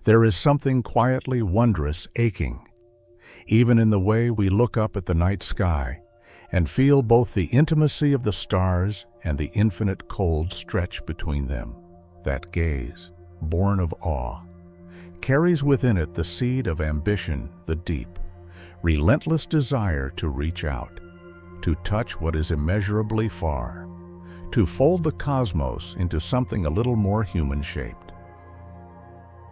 There is something quietly wondrous aching, even in the way we look up at the night sky and feel both the intimacy of the stars and the infinite cold stretch between them. That gaze, born of awe, carries within it the seed of ambition, the deep, relentless desire to reach out, to touch what is immeasurably far, to fold the cosmos into something a little more human-shaped.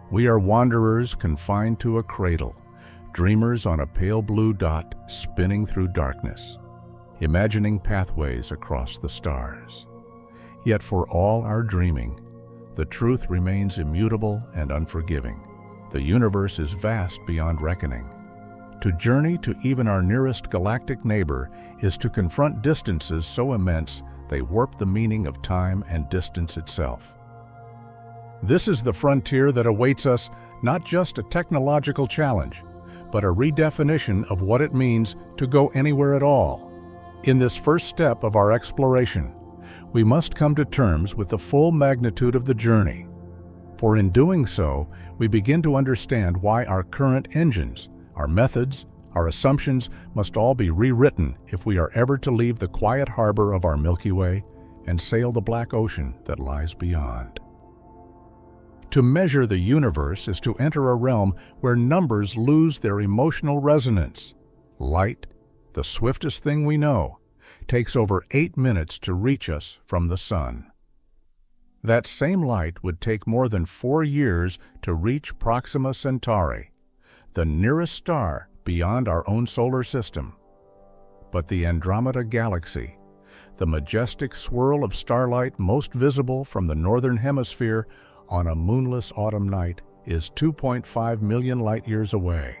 We are wanderers confined to a cradle, dreamers on a pale blue dot spinning through darkness, imagining pathways across the stars. Yet for all our dreaming, the truth remains immutable and unforgiving. The universe is vast beyond reckoning. To journey to even our nearest galactic neighbor is to confront distances so immense they warp the meaning of time and distance itself. This is the frontier that awaits us, not just a technological challenge, but a redefinition of what it means to go anywhere at all. In this first step of our exploration, we must come to terms with the full magnitude of the journey. For in doing so, we begin to understand why our current engines, our methods, our assumptions must all be rewritten if we are ever to leave the quiet harbor of our Milky Way and sail the black ocean that lies beyond. To measure the universe is to enter a realm where numbers lose their emotional resonance. Light, the swiftest thing we know, takes over 8 minutes to reach us from the sun. That same light would take more than 4 years to reach Proxima Centauri, the nearest star beyond our own solar system. But the Andromeda Galaxy, the majestic swirl of starlight most visible from the northern hemisphere on a moonless autumn night, is 2.5 million light-years away.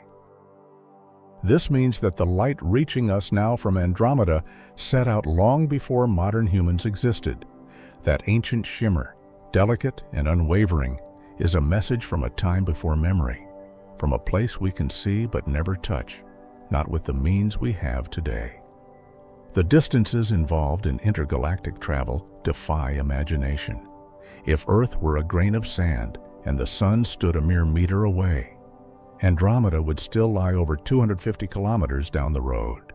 This means that the light reaching us now from Andromeda set out long before modern humans existed. That ancient shimmer, delicate and unwavering, is a message from a time before memory, from a place we can see but never touch, not with the means we have today. The distances involved in intergalactic travel defy imagination. If Earth were a grain of sand and the Sun stood a mere meter away, Andromeda would still lie over 250 kilometers down the road.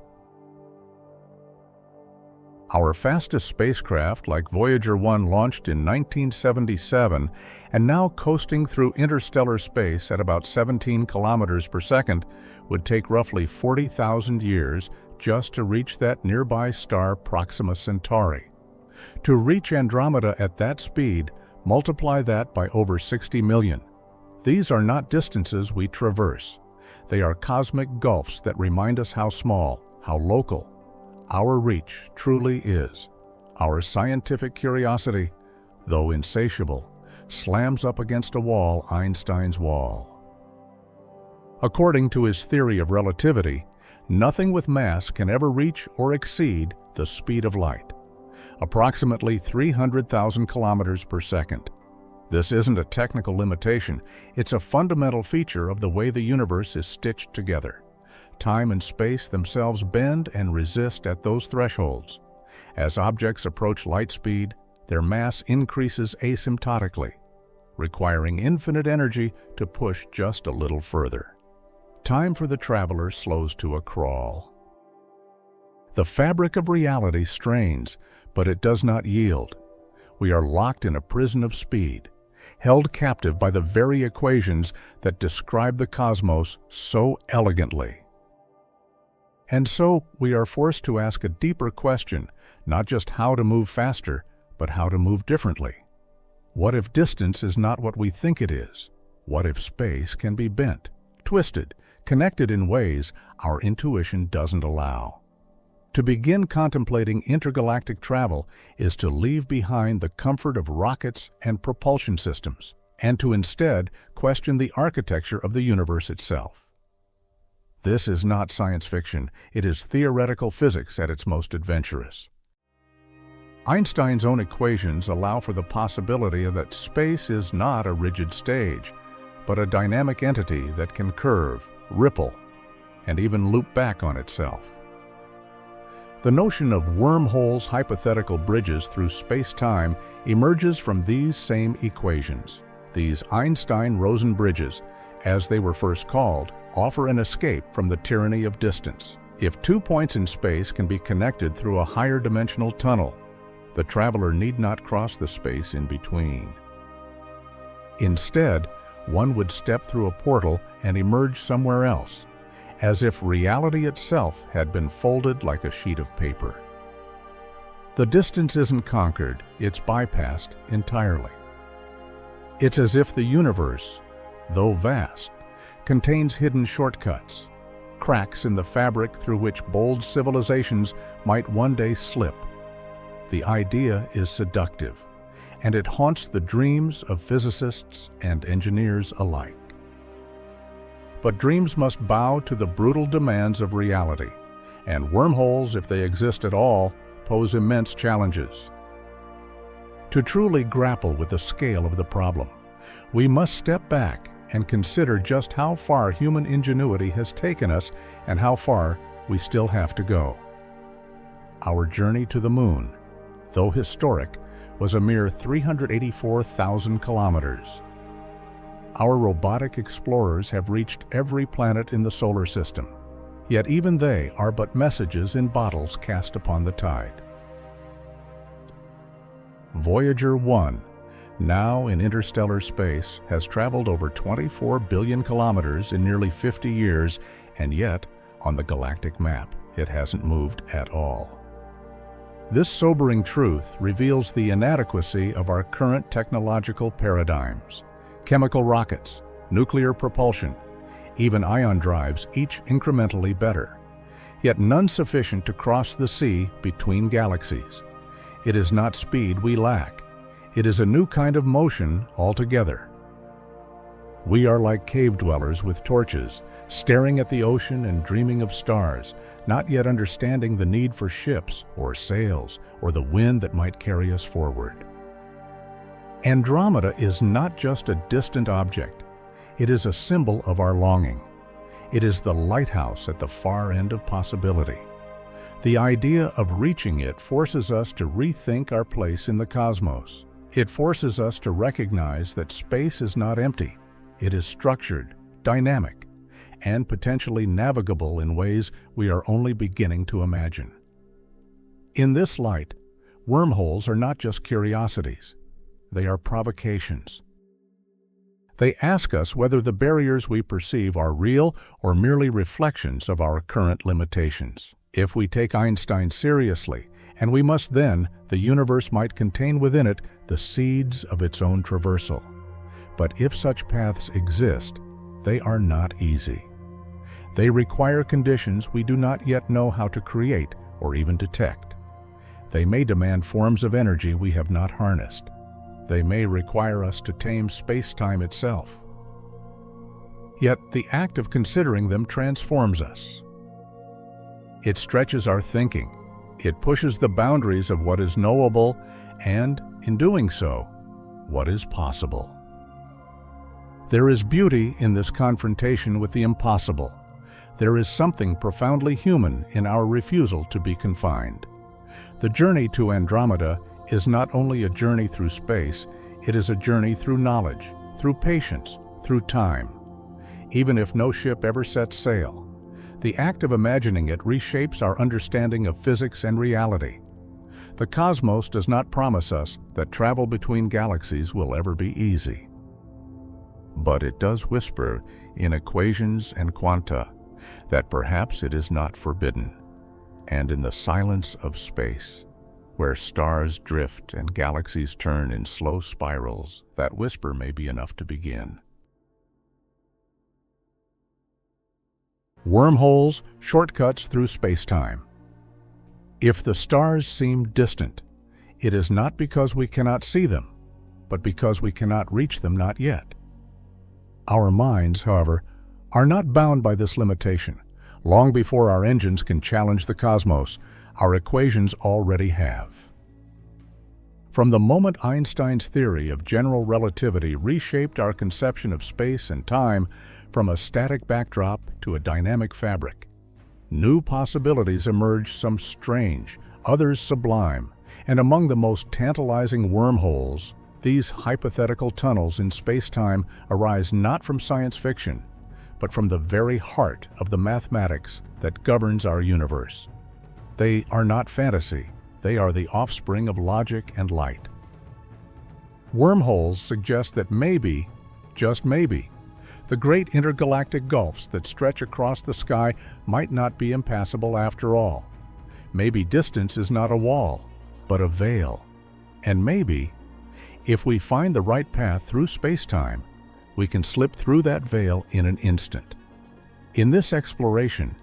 Our fastest spacecraft, like Voyager 1, launched in 1977 and now coasting through interstellar space at about 17 kilometers per second, would take roughly 40,000 years just to reach that nearby star Proxima Centauri. To reach Andromeda at that speed, multiply that by over 60 million. These are not distances we traverse. They are cosmic gulfs that remind us how small, how local, our reach truly is. Our scientific curiosity, though insatiable, slams up against a wall, Einstein's wall. According to his theory of relativity, nothing with mass can ever reach or exceed the speed of light, approximately 300,000 kilometers per second. This isn't a technical limitation, it's a fundamental feature of the way the universe is stitched together. Time and space themselves bend and resist at those thresholds. As objects approach light speed, their mass increases asymptotically, requiring infinite energy to push just a little further. Time for the traveler slows to a crawl. The fabric of reality strains, but it does not yield. We are locked in a prison of speed, held captive by the very equations that describe the cosmos so elegantly. And so we are forced to ask a deeper question, not just how to move faster, but how to move differently. What if distance is not what we think it is? What if space can be bent, twisted, connected in ways our intuition doesn't allow? To begin contemplating intergalactic travel is to leave behind the comfort of rockets and propulsion systems, and to instead question the architecture of the universe itself. This is not science fiction, it is theoretical physics at its most adventurous. Einstein's own equations allow for the possibility that space is not a rigid stage, but a dynamic entity that can curve, ripple, and even loop back on itself. The notion of wormholes, hypothetical bridges through space-time, emerges from these same equations. These Einstein-Rosen bridges, as they were first called, offer an escape from the tyranny of distance. If 2 points in space can be connected through a higher dimensional tunnel, the traveler need not cross the space in between. Instead, one would step through a portal and emerge somewhere else, as if reality itself had been folded like a sheet of paper. The distance isn't conquered, it's bypassed entirely. It's as if the universe, though vast, contains hidden shortcuts, cracks in the fabric through which bold civilizations might one day slip. The idea is seductive, and it haunts the dreams of physicists and engineers alike. But dreams must bow to the brutal demands of reality, and wormholes, if they exist at all, pose immense challenges. To truly grapple with the scale of the problem, we must step back and consider just how far human ingenuity has taken us and how far we still have to go. Our journey to the moon, though historic, was a mere 384,000 kilometers. Our robotic explorers have reached every planet in the solar system, yet even they are but messages in bottles cast upon the tide. Voyager 1, now in interstellar space, has traveled over 24 billion kilometers in nearly 50 years, and yet, on the galactic map, it hasn't moved at all. This sobering truth reveals the inadequacy of our current technological paradigms. Chemical rockets, nuclear propulsion, even ion drives, each incrementally better, yet none sufficient to cross the sea between galaxies. It is not speed we lack. It is a new kind of motion altogether. We are like cave dwellers with torches, staring at the ocean and dreaming of stars, not yet understanding the need for ships or sails or the wind that might carry us forward. Andromeda is not just a distant object. It is a symbol of our longing. It is the lighthouse at the far end of possibility. The idea of reaching it forces us to rethink our place in the cosmos. It forces us to recognize that space is not empty. It is structured, dynamic, and potentially navigable in ways we are only beginning to imagine. In this light, wormholes are not just curiosities. They are provocations. They ask us whether the barriers we perceive are real or merely reflections of our current limitations. If we take Einstein seriously, and we must then, the universe might contain within it the seeds of its own traversal. But if such paths exist, they are not easy. They require conditions we do not yet know how to create or even detect. They may demand forms of energy we have not harnessed. They may require us to tame space-time itself. Yet the act of considering them transforms us. It stretches our thinking. It pushes the boundaries of what is knowable and, in doing so, what is possible. There is beauty in this confrontation with the impossible. There is something profoundly human in our refusal to be confined. The journey to Andromeda is not only a journey through space, it is a journey through knowledge, through patience, through time. Even if no ship ever sets sail, the act of imagining it reshapes our understanding of physics and reality. The cosmos does not promise us that travel between galaxies will ever be easy. But it does whisper in equations and quanta that perhaps it is not forbidden. And in the silence of space, where stars drift and galaxies turn in slow spirals, that whisper may be enough to begin. Wormholes, shortcuts through space-time. If the stars seem distant, it is not because we cannot see them, but because we cannot reach them not yet. Our minds, however, are not bound by this limitation. Long before our engines can challenge the cosmos, our equations already have. From the moment Einstein's theory of general relativity reshaped our conception of space and time from a static backdrop to a dynamic fabric, new possibilities emerged, some strange, others sublime, and among the most tantalizing wormholes, These hypothetical tunnels in space-time arise not from science fiction, but from the very heart of the mathematics that governs our universe. They are not fantasy, they are the offspring of logic and light. Wormholes suggest that maybe, just maybe, the great intergalactic gulfs that stretch across the sky might not be impassable after all. Maybe distance is not a wall, but a veil. And maybe, if we find the right path through space-time, we can slip through that veil in an instant. In this exploration,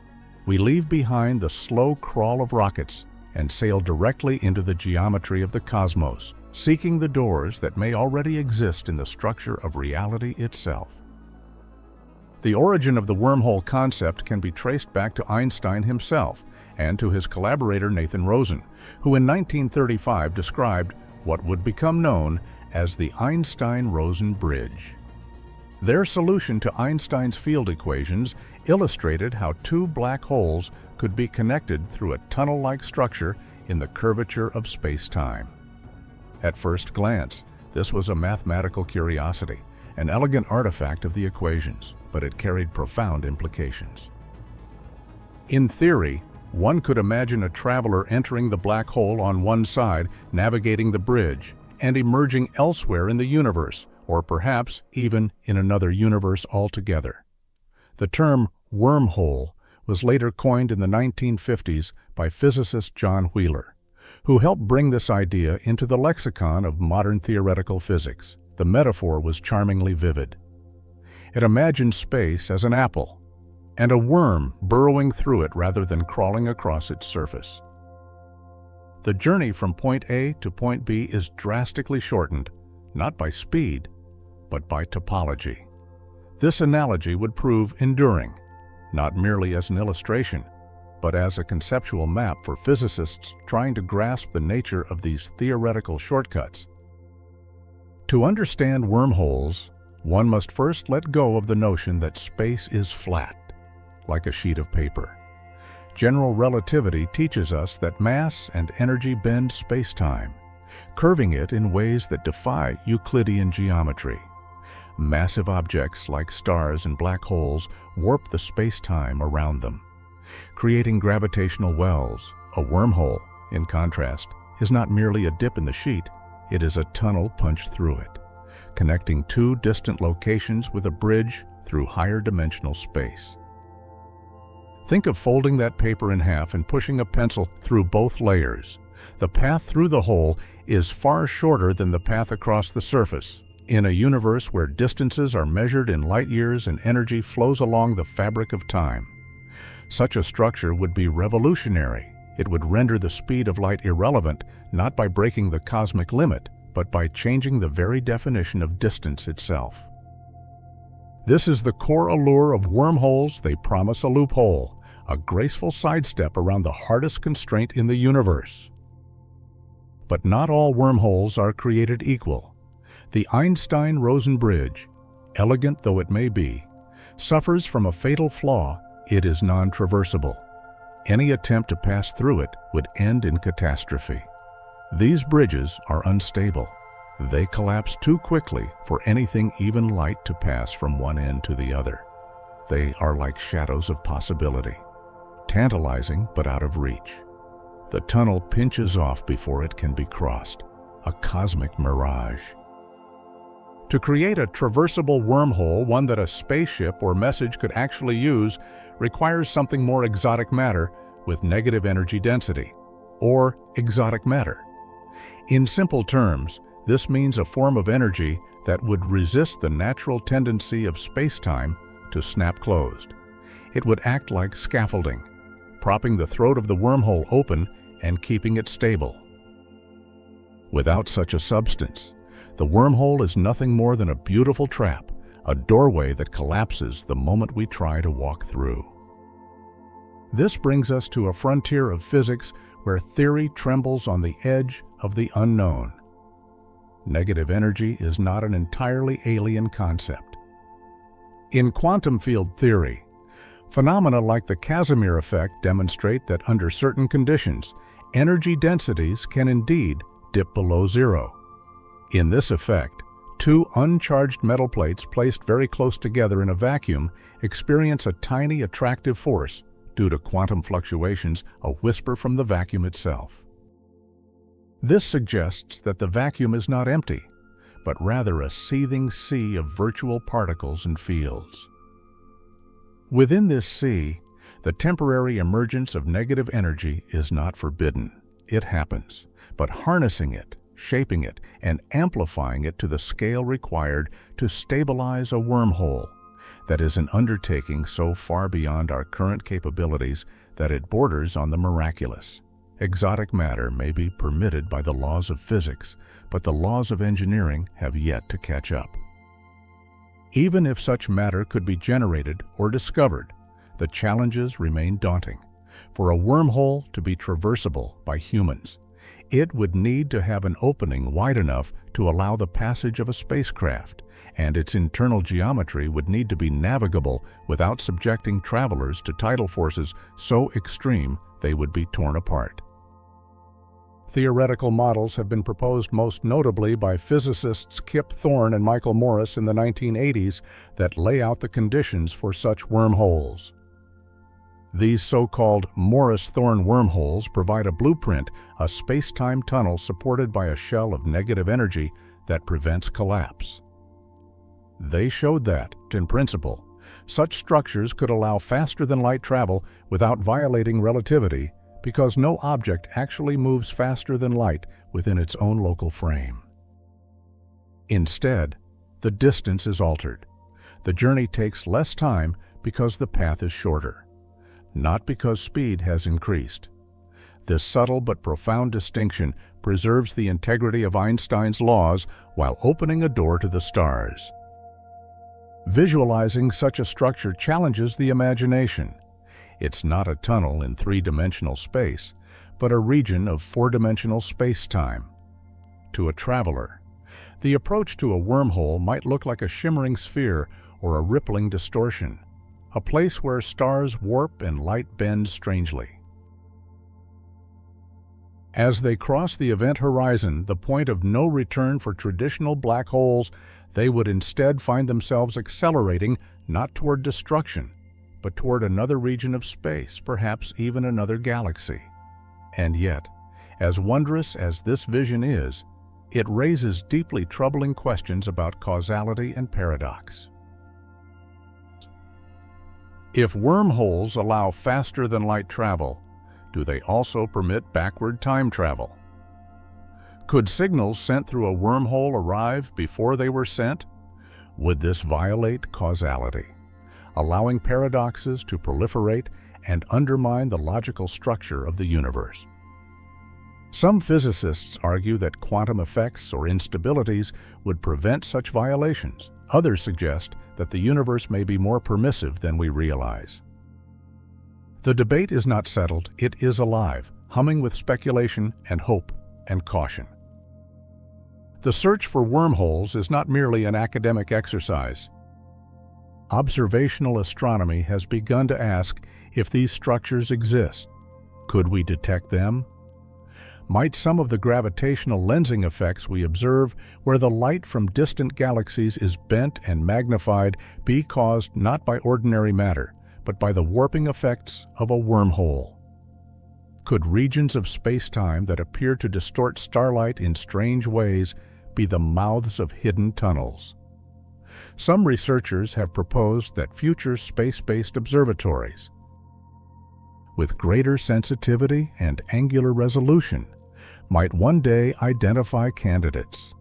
we leave behind the slow crawl of rockets and sail directly into the geometry of the cosmos, seeking the doors that may already exist in the structure of reality itself. The origin of the wormhole concept can be traced back to Einstein himself and to his collaborator Nathan Rosen, who in 1935 described what would become known as the Einstein-Rosen bridge. Their solution to Einstein's field equations illustrated how two black holes could be connected through a tunnel-like structure in the curvature of space-time. At first glance, this was a mathematical curiosity, an elegant artifact of the equations, but it carried profound implications. In theory, one could imagine a traveler entering the black hole on one side, navigating the bridge, and emerging elsewhere in the universe, or perhaps even in another universe altogether. The term wormhole was later coined in the 1950s by physicist John Wheeler, who helped bring this idea into the lexicon of modern theoretical physics. The metaphor was charmingly vivid. It imagined space as an apple, and a worm burrowing through it rather than crawling across its surface. The journey from point A to point B is drastically shortened, not by speed, but by topology. This analogy would prove enduring, not merely as an illustration, but as a conceptual map for physicists trying to grasp the nature of these theoretical shortcuts. To understand wormholes, one must first let go of the notion that space is flat, like a sheet of paper. General relativity teaches us that mass and energy bend space-time, curving it in ways that defy Euclidean geometry. Massive objects like stars and black holes warp the space-time around them, creating gravitational wells. A wormhole, in contrast, is not merely a dip in the sheet, it is a tunnel punched through it, connecting two distant locations with a bridge through higher dimensional space. Think of folding that paper in half and pushing a pencil through both layers. The path through the hole is far shorter than the path across the surface. In a universe where distances are measured in light years and energy flows along the fabric of time, such a structure would be revolutionary. It would render the speed of light irrelevant, not by breaking the cosmic limit, but by changing the very definition of distance itself. This is the core allure of wormholes. They promise a loophole, a graceful sidestep around the hardest constraint in the universe. But not all wormholes are created equal. The Einstein-Rosen bridge, elegant though it may be, suffers from a fatal flaw: it is non-traversable. Any attempt to pass through it would end in catastrophe. These bridges are unstable. They collapse too quickly for anything even light to pass from one end to the other. They are like shadows of possibility, tantalizing but out of reach. The tunnel pinches off before it can be crossed, a cosmic mirage. To create a traversable wormhole, one that a spaceship or message could actually use, requires something more exotic matter with negative energy density, or exotic matter. In simple terms, this means a form of energy that would resist the natural tendency of space-time to snap closed. It would act like scaffolding, propping the throat of the wormhole open and keeping it stable. Without such a substance, the wormhole is nothing more than a beautiful trap, a doorway that collapses the moment we try to walk through. This brings us to a frontier of physics where theory trembles on the edge of the unknown. Negative energy is not an entirely alien concept. In quantum field theory, phenomena like the Casimir effect demonstrate that under certain conditions, energy densities can indeed dip below zero. In this effect, two uncharged metal plates placed very close together in a vacuum experience a tiny attractive force due to quantum fluctuations, a whisper from the vacuum itself. This suggests that the vacuum is not empty, but rather a seething sea of virtual particles and fields. Within this sea, the temporary emergence of negative energy is not forbidden. It happens, but harnessing it, shaping it, and amplifying it to the scale required to stabilize a wormhole, that is an undertaking so far beyond our current capabilities that it borders on the miraculous. Exotic matter may be permitted by the laws of physics, but the laws of engineering have yet to catch up. Even if such matter could be generated or discovered, the challenges remain daunting. For a wormhole to be traversable by humans, it would need to have an opening wide enough to allow the passage of a spacecraft, and its internal geometry would need to be navigable without subjecting travelers to tidal forces so extreme they would be torn apart. Theoretical models have been proposed most notably by physicists Kip Thorne and Michael Morris in the 1980s that lay out the conditions for such wormholes. These so-called Morris-Thorne wormholes provide a blueprint, a space-time tunnel supported by a shell of negative energy that prevents collapse. They showed that, in principle, such structures could allow faster-than-light travel without violating relativity because no object actually moves faster than light within its own local frame. Instead, the distance is altered. The journey takes less time because the path is shorter, not because speed has increased. This subtle but profound distinction preserves the integrity of Einstein's laws while opening a door to the stars. Visualizing such a structure challenges the imagination. It's not a tunnel in three-dimensional space, but a region of four-dimensional space-time. To a traveler, the approach to a wormhole might look like a shimmering sphere or a rippling distortion, a place where stars warp and light bends strangely. As they cross the event horizon, the point of no return for traditional black holes, they would instead find themselves accelerating not toward destruction, but toward another region of space, perhaps even another galaxy. And yet, as wondrous as this vision is, it raises deeply troubling questions about causality and paradox. If wormholes allow faster-than-light travel, do they also permit backward time travel? Could signals sent through a wormhole arrive before they were sent? Would this violate causality, allowing paradoxes to proliferate and undermine the logical structure of the universe? Some physicists argue that quantum effects or instabilities would prevent such violations. Others suggest that the universe may be more permissive than we realize. The debate is not settled, it is alive, humming with speculation and hope and caution. The search for wormholes is not merely an academic exercise. Observational astronomy has begun to ask if these structures exist. Could we detect them? Might some of the gravitational lensing effects we observe, where the light from distant galaxies is bent and magnified, be caused not by ordinary matter, but by the warping effects of a wormhole? Could regions of space-time that appear to distort starlight in strange ways be the mouths of hidden tunnels? Some researchers have proposed that future space-based observatories, with greater sensitivity and angular resolution, might one day identify candidates.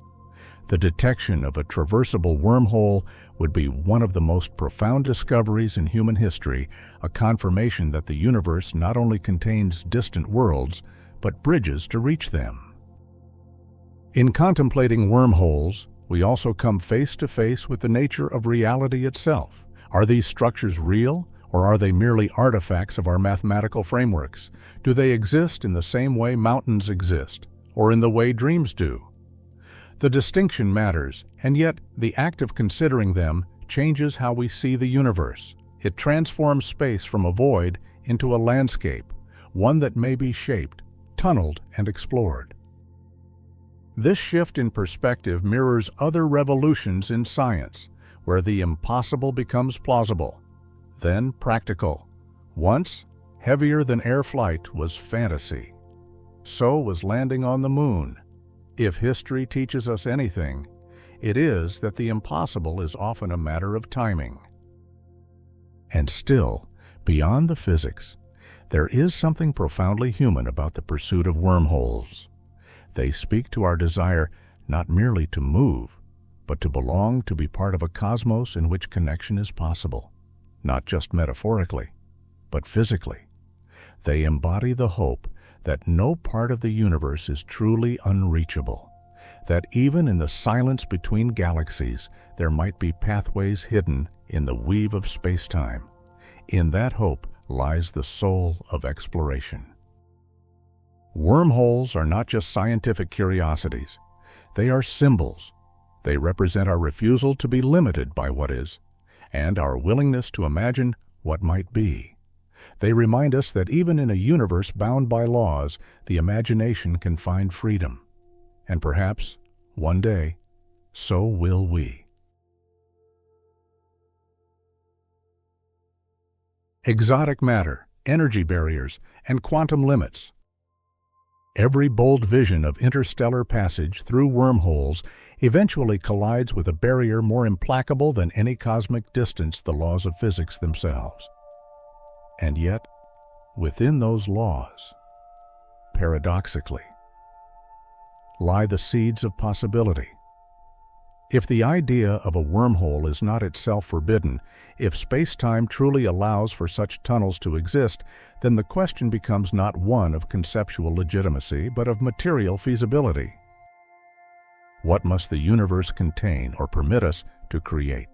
The detection of a traversable wormhole would be one of the most profound discoveries in human history, a confirmation that the universe not only contains distant worlds, but bridges to reach them. In contemplating wormholes, we also come face to face with the nature of reality itself. Are these structures real, or are they merely artifacts of our mathematical frameworks? Do they exist in the same way mountains exist, or in the way dreams do? The distinction matters, and yet the act of considering them changes how we see the universe. It transforms space from a void into a landscape, one that may be shaped, tunneled, and explored. This shift in perspective mirrors other revolutions in science, where the impossible becomes plausible, then practical. Once, heavier-than-air flight was fantasy. So was landing on the moon. If history teaches us anything, it is that the impossible is often a matter of timing. And still, beyond the physics, there is something profoundly human about the pursuit of wormholes. They speak to our desire not merely to move, but to belong, to be part of a cosmos in which connection is possible, not just metaphorically, but physically. They embody the hope that no part of the universe is truly unreachable, that even in the silence between galaxies there might be pathways hidden in the weave of space-time. In that hope lies the soul of exploration. Wormholes are not just scientific curiosities. They are symbols. They represent our refusal to be limited by what is, and our willingness to imagine what might be. They remind us that even in a universe bound by laws, the imagination can find freedom. And perhaps, one day, so will we. Exotic matter, energy barriers, and quantum limits. Every bold vision of interstellar passage through wormholes eventually collides with a barrier more implacable than any cosmic distance, the laws of physics themselves. And yet, within those laws, paradoxically, lie the seeds of possibility. If the idea of a wormhole is not itself forbidden, if space-time truly allows for such tunnels to exist, then the question becomes not one of conceptual legitimacy, but of material feasibility. What must the universe contain or permit us to create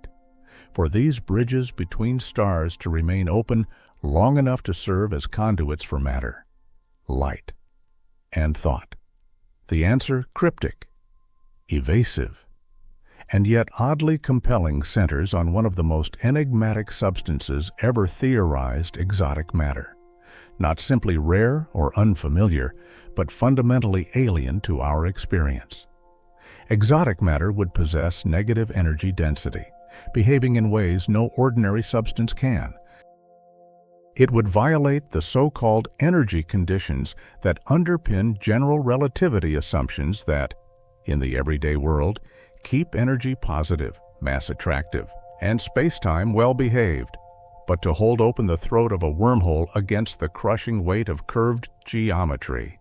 for these bridges between stars to remain open long enough to serve as conduits for matter, light, and thought? The answer, cryptic, evasive, and yet oddly compelling, centers on one of the most enigmatic substances ever theorized: exotic matter. Not simply rare or unfamiliar, but fundamentally alien to our experience. Exotic matter would possess negative energy density, behaving in ways no ordinary substance can. It would violate the so-called energy conditions that underpin general relativity assumptions that, in the everyday world, keep energy positive, mass attractive, and space-time well-behaved. But to hold open the throat of a wormhole against the crushing weight of curved geometry,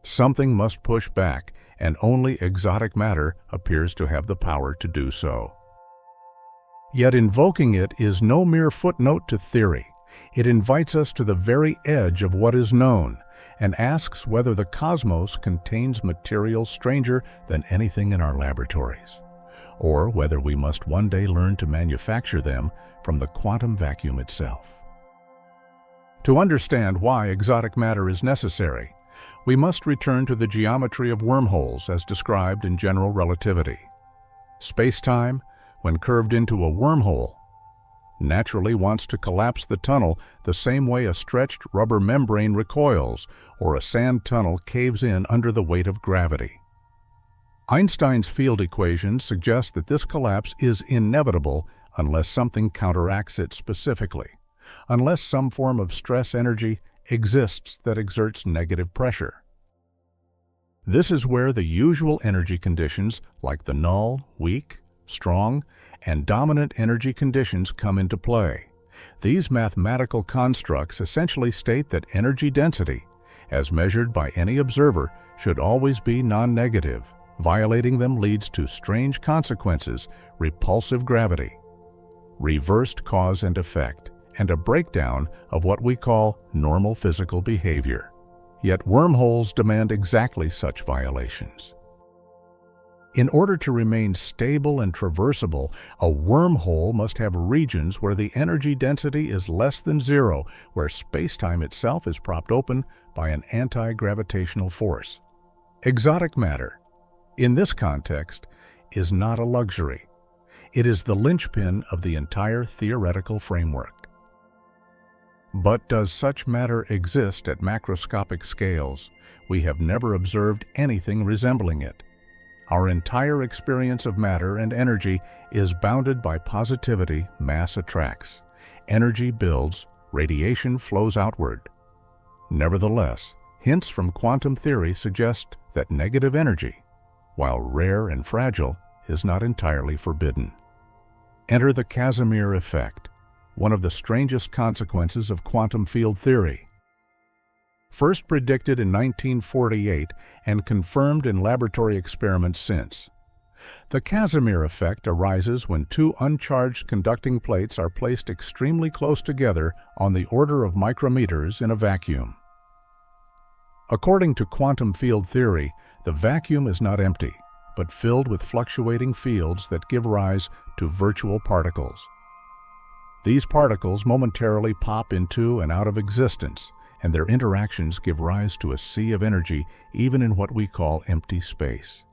something must push back, and only exotic matter appears to have the power to do so. Yet invoking it is no mere footnote to theory. It invites us to the very edge of what is known, and asks whether the cosmos contains material stranger than anything in our laboratories, or whether we must one day learn to manufacture them from the quantum vacuum itself. To understand why exotic matter is necessary, we must return to the geometry of wormholes as described in general relativity. Space-time, when curved into a wormhole, naturally wants to collapse the tunnel the same way a stretched rubber membrane recoils or a sand tunnel caves in under the weight of gravity. Einstein's field equations suggest that this collapse is inevitable unless something counteracts it specifically, unless some form of stress energy exists that exerts negative pressure. This is where the usual energy conditions like the null, weak, strong, and dominant energy conditions come into play. These mathematical constructs essentially state that energy density, as measured by any observer, should always be non-negative. Violating them leads to strange consequences: repulsive gravity, reversed cause and effect, and a breakdown of what we call normal physical behavior. Yet wormholes demand exactly such violations. In order to remain stable and traversable, a wormhole must have regions where the energy density is less than zero, where space-time itself is propped open by an anti-gravitational force. Exotic matter, in this context, is not a luxury. It is the linchpin of the entire theoretical framework. But does such matter exist at macroscopic scales? We have never observed anything resembling it. Our entire experience of matter and energy is bounded by positivity. Mass attracts. Energy builds, radiation flows outward. Nevertheless, hints from quantum theory suggest that negative energy, while rare and fragile, is not entirely forbidden. Enter the Casimir effect, one of the strangest consequences of quantum field theory. First predicted in 1948 and confirmed in laboratory experiments since. The Casimir effect arises when two uncharged conducting plates are placed extremely close together on the order of micrometers in a vacuum. According to quantum field theory, the vacuum is not empty, but filled with fluctuating fields that give rise to virtual particles. These particles momentarily pop into and out of existence, and their interactions give rise to a sea of energy even in what we call empty space.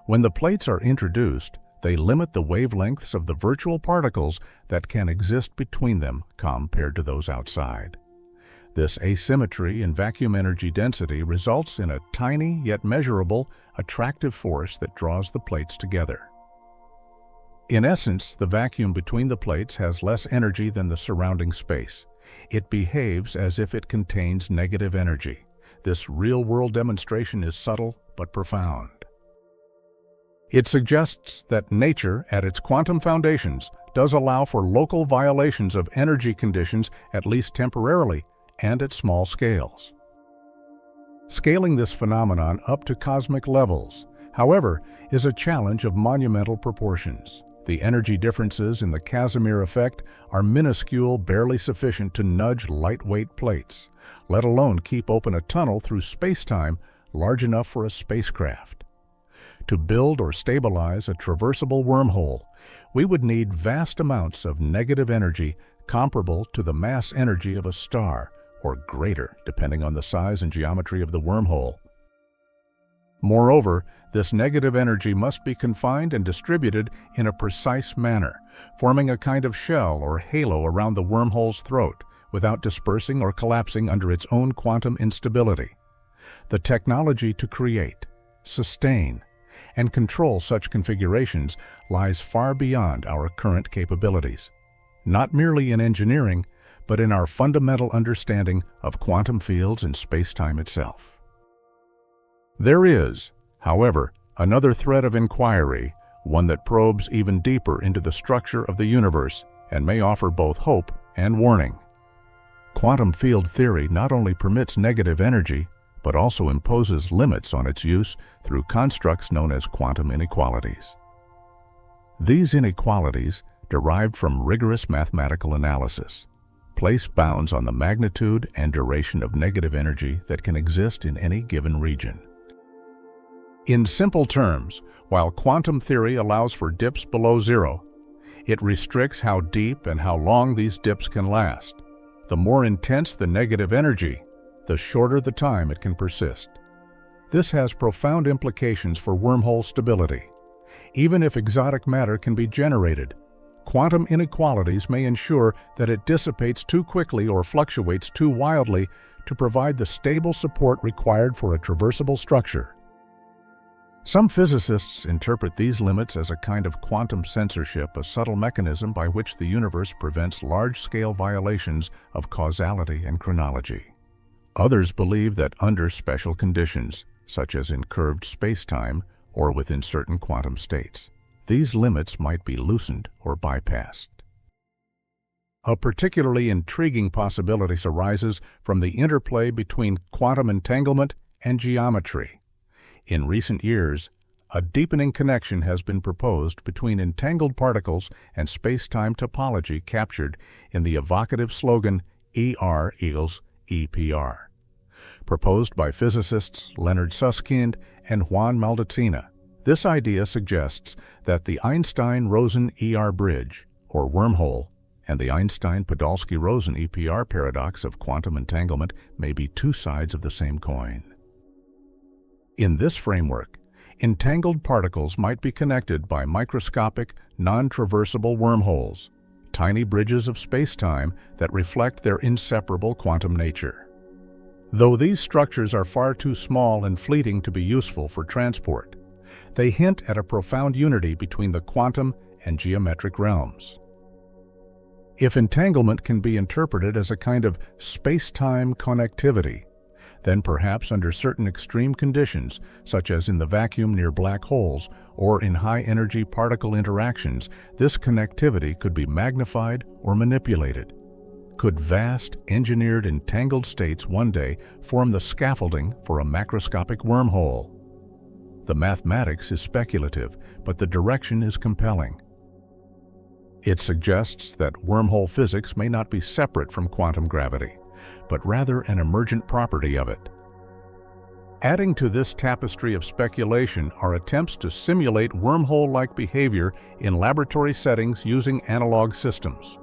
When the plates are introduced, they limit the wavelengths of the virtual particles that can exist between them compared to those outside. This asymmetry in vacuum energy density results in a tiny yet measurable attractive force that draws the plates together. In essence, the vacuum between the plates has less energy than the surrounding space. It behaves as if it contains negative energy. This real-world demonstration is subtle but profound. It suggests that nature, at its quantum foundations, does allow for local violations of energy conditions, at least temporarily, and at small scales. Scaling this phenomenon up to cosmic levels, however, is a challenge of monumental proportions. The energy differences in the Casimir effect are minuscule, barely sufficient to nudge lightweight plates, let alone keep open a tunnel through space-time large enough for a spacecraft. To build or stabilize a traversable wormhole, we would need vast amounts of negative energy comparable to the mass energy of a star, or greater, depending on the size and geometry of the wormhole. Moreover, this negative energy must be confined and distributed in a precise manner, forming a kind of shell or halo around the wormhole's throat, without dispersing or collapsing under its own quantum instability. The technology to create, sustain, and control such configurations lies far beyond our current capabilities, not merely in engineering, but in our fundamental understanding of quantum fields and space-time itself. There is, however, another thread of inquiry, one that probes even deeper into the structure of the universe and may offer both hope and warning. Quantum field theory not only permits negative energy, but also imposes limits on its use through constructs known as quantum inequalities. These inequalities, derived from rigorous mathematical analysis, place bounds on the magnitude and duration of negative energy that can exist in any given region. In simple terms, while quantum theory allows for dips below zero, it restricts how deep and how long these dips can last. The more intense the negative energy, the shorter the time it can persist. This has profound implications for wormhole stability. Even if exotic matter can be generated, quantum inequalities may ensure that it dissipates too quickly or fluctuates too wildly to provide the stable support required for a traversable structure. Some physicists interpret these limits as a kind of quantum censorship, a subtle mechanism by which the universe prevents large-scale violations of causality and chronology. Others believe that under special conditions, such as in curved space-time or within certain quantum states, these limits might be loosened or bypassed. A particularly intriguing possibility arises from the interplay between quantum entanglement and geometry. In recent years, a deepening connection has been proposed between entangled particles and space-time topology captured in the evocative slogan ER equals EPR, proposed by physicists Leonard Susskind and Juan Maldacena. This idea suggests that the Einstein-Rosen ER bridge, or wormhole, and the Einstein-Podolsky-Rosen EPR paradox of quantum entanglement may be two sides of the same coin. In this framework, entangled particles might be connected by microscopic, non-traversable wormholes, tiny bridges of space-time that reflect their inseparable quantum nature. Though these structures are far too small and fleeting to be useful for transport, They hint at a profound unity between the quantum and geometric realms. If entanglement can be interpreted as a kind of space-time connectivity, then perhaps under certain extreme conditions, such as in the vacuum near black holes or in high-energy particle interactions, this connectivity could be magnified or manipulated. Could vast, engineered, entangled states one day form the scaffolding for a macroscopic wormhole? The mathematics is speculative, but the direction is compelling. It suggests that wormhole physics may not be separate from quantum gravity, but rather an emergent property of it. Adding to this tapestry of speculation are attempts to simulate wormhole-like behavior in laboratory settings using analog systems.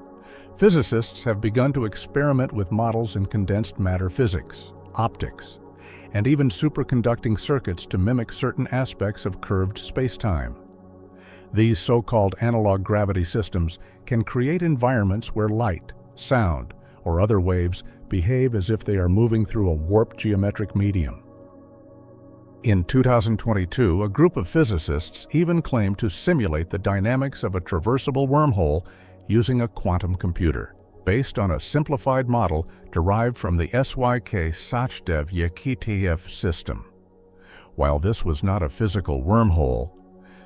Physicists have begun to experiment with models in condensed matter physics, optics, and even superconducting circuits to mimic certain aspects of curved spacetime. These so-called analog gravity systems can create environments where light, sound, or other waves behave as if they are moving through a warped geometric medium. In 2022, a group of physicists even claimed to simulate the dynamics of a traversable wormhole using a quantum computer, based on a simplified model derived from the SYK Sachdev Yakitiev system. While this was not a physical wormhole,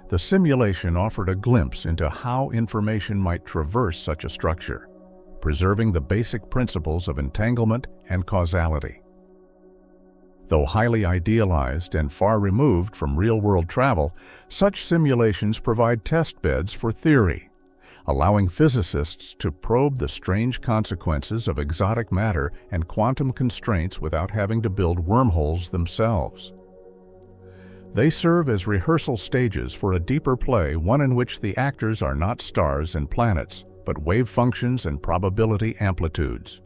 the simulation offered a glimpse into how information might traverse such a structure, preserving the basic principles of entanglement and causality. Though highly idealized and far removed from real-world travel, such simulations provide test beds for theory, allowing physicists to probe the strange consequences of exotic matter and quantum constraints without having to build wormholes themselves. They serve as rehearsal stages for a deeper play, one in which the actors are not stars and planets, but wave functions and probability amplitudes.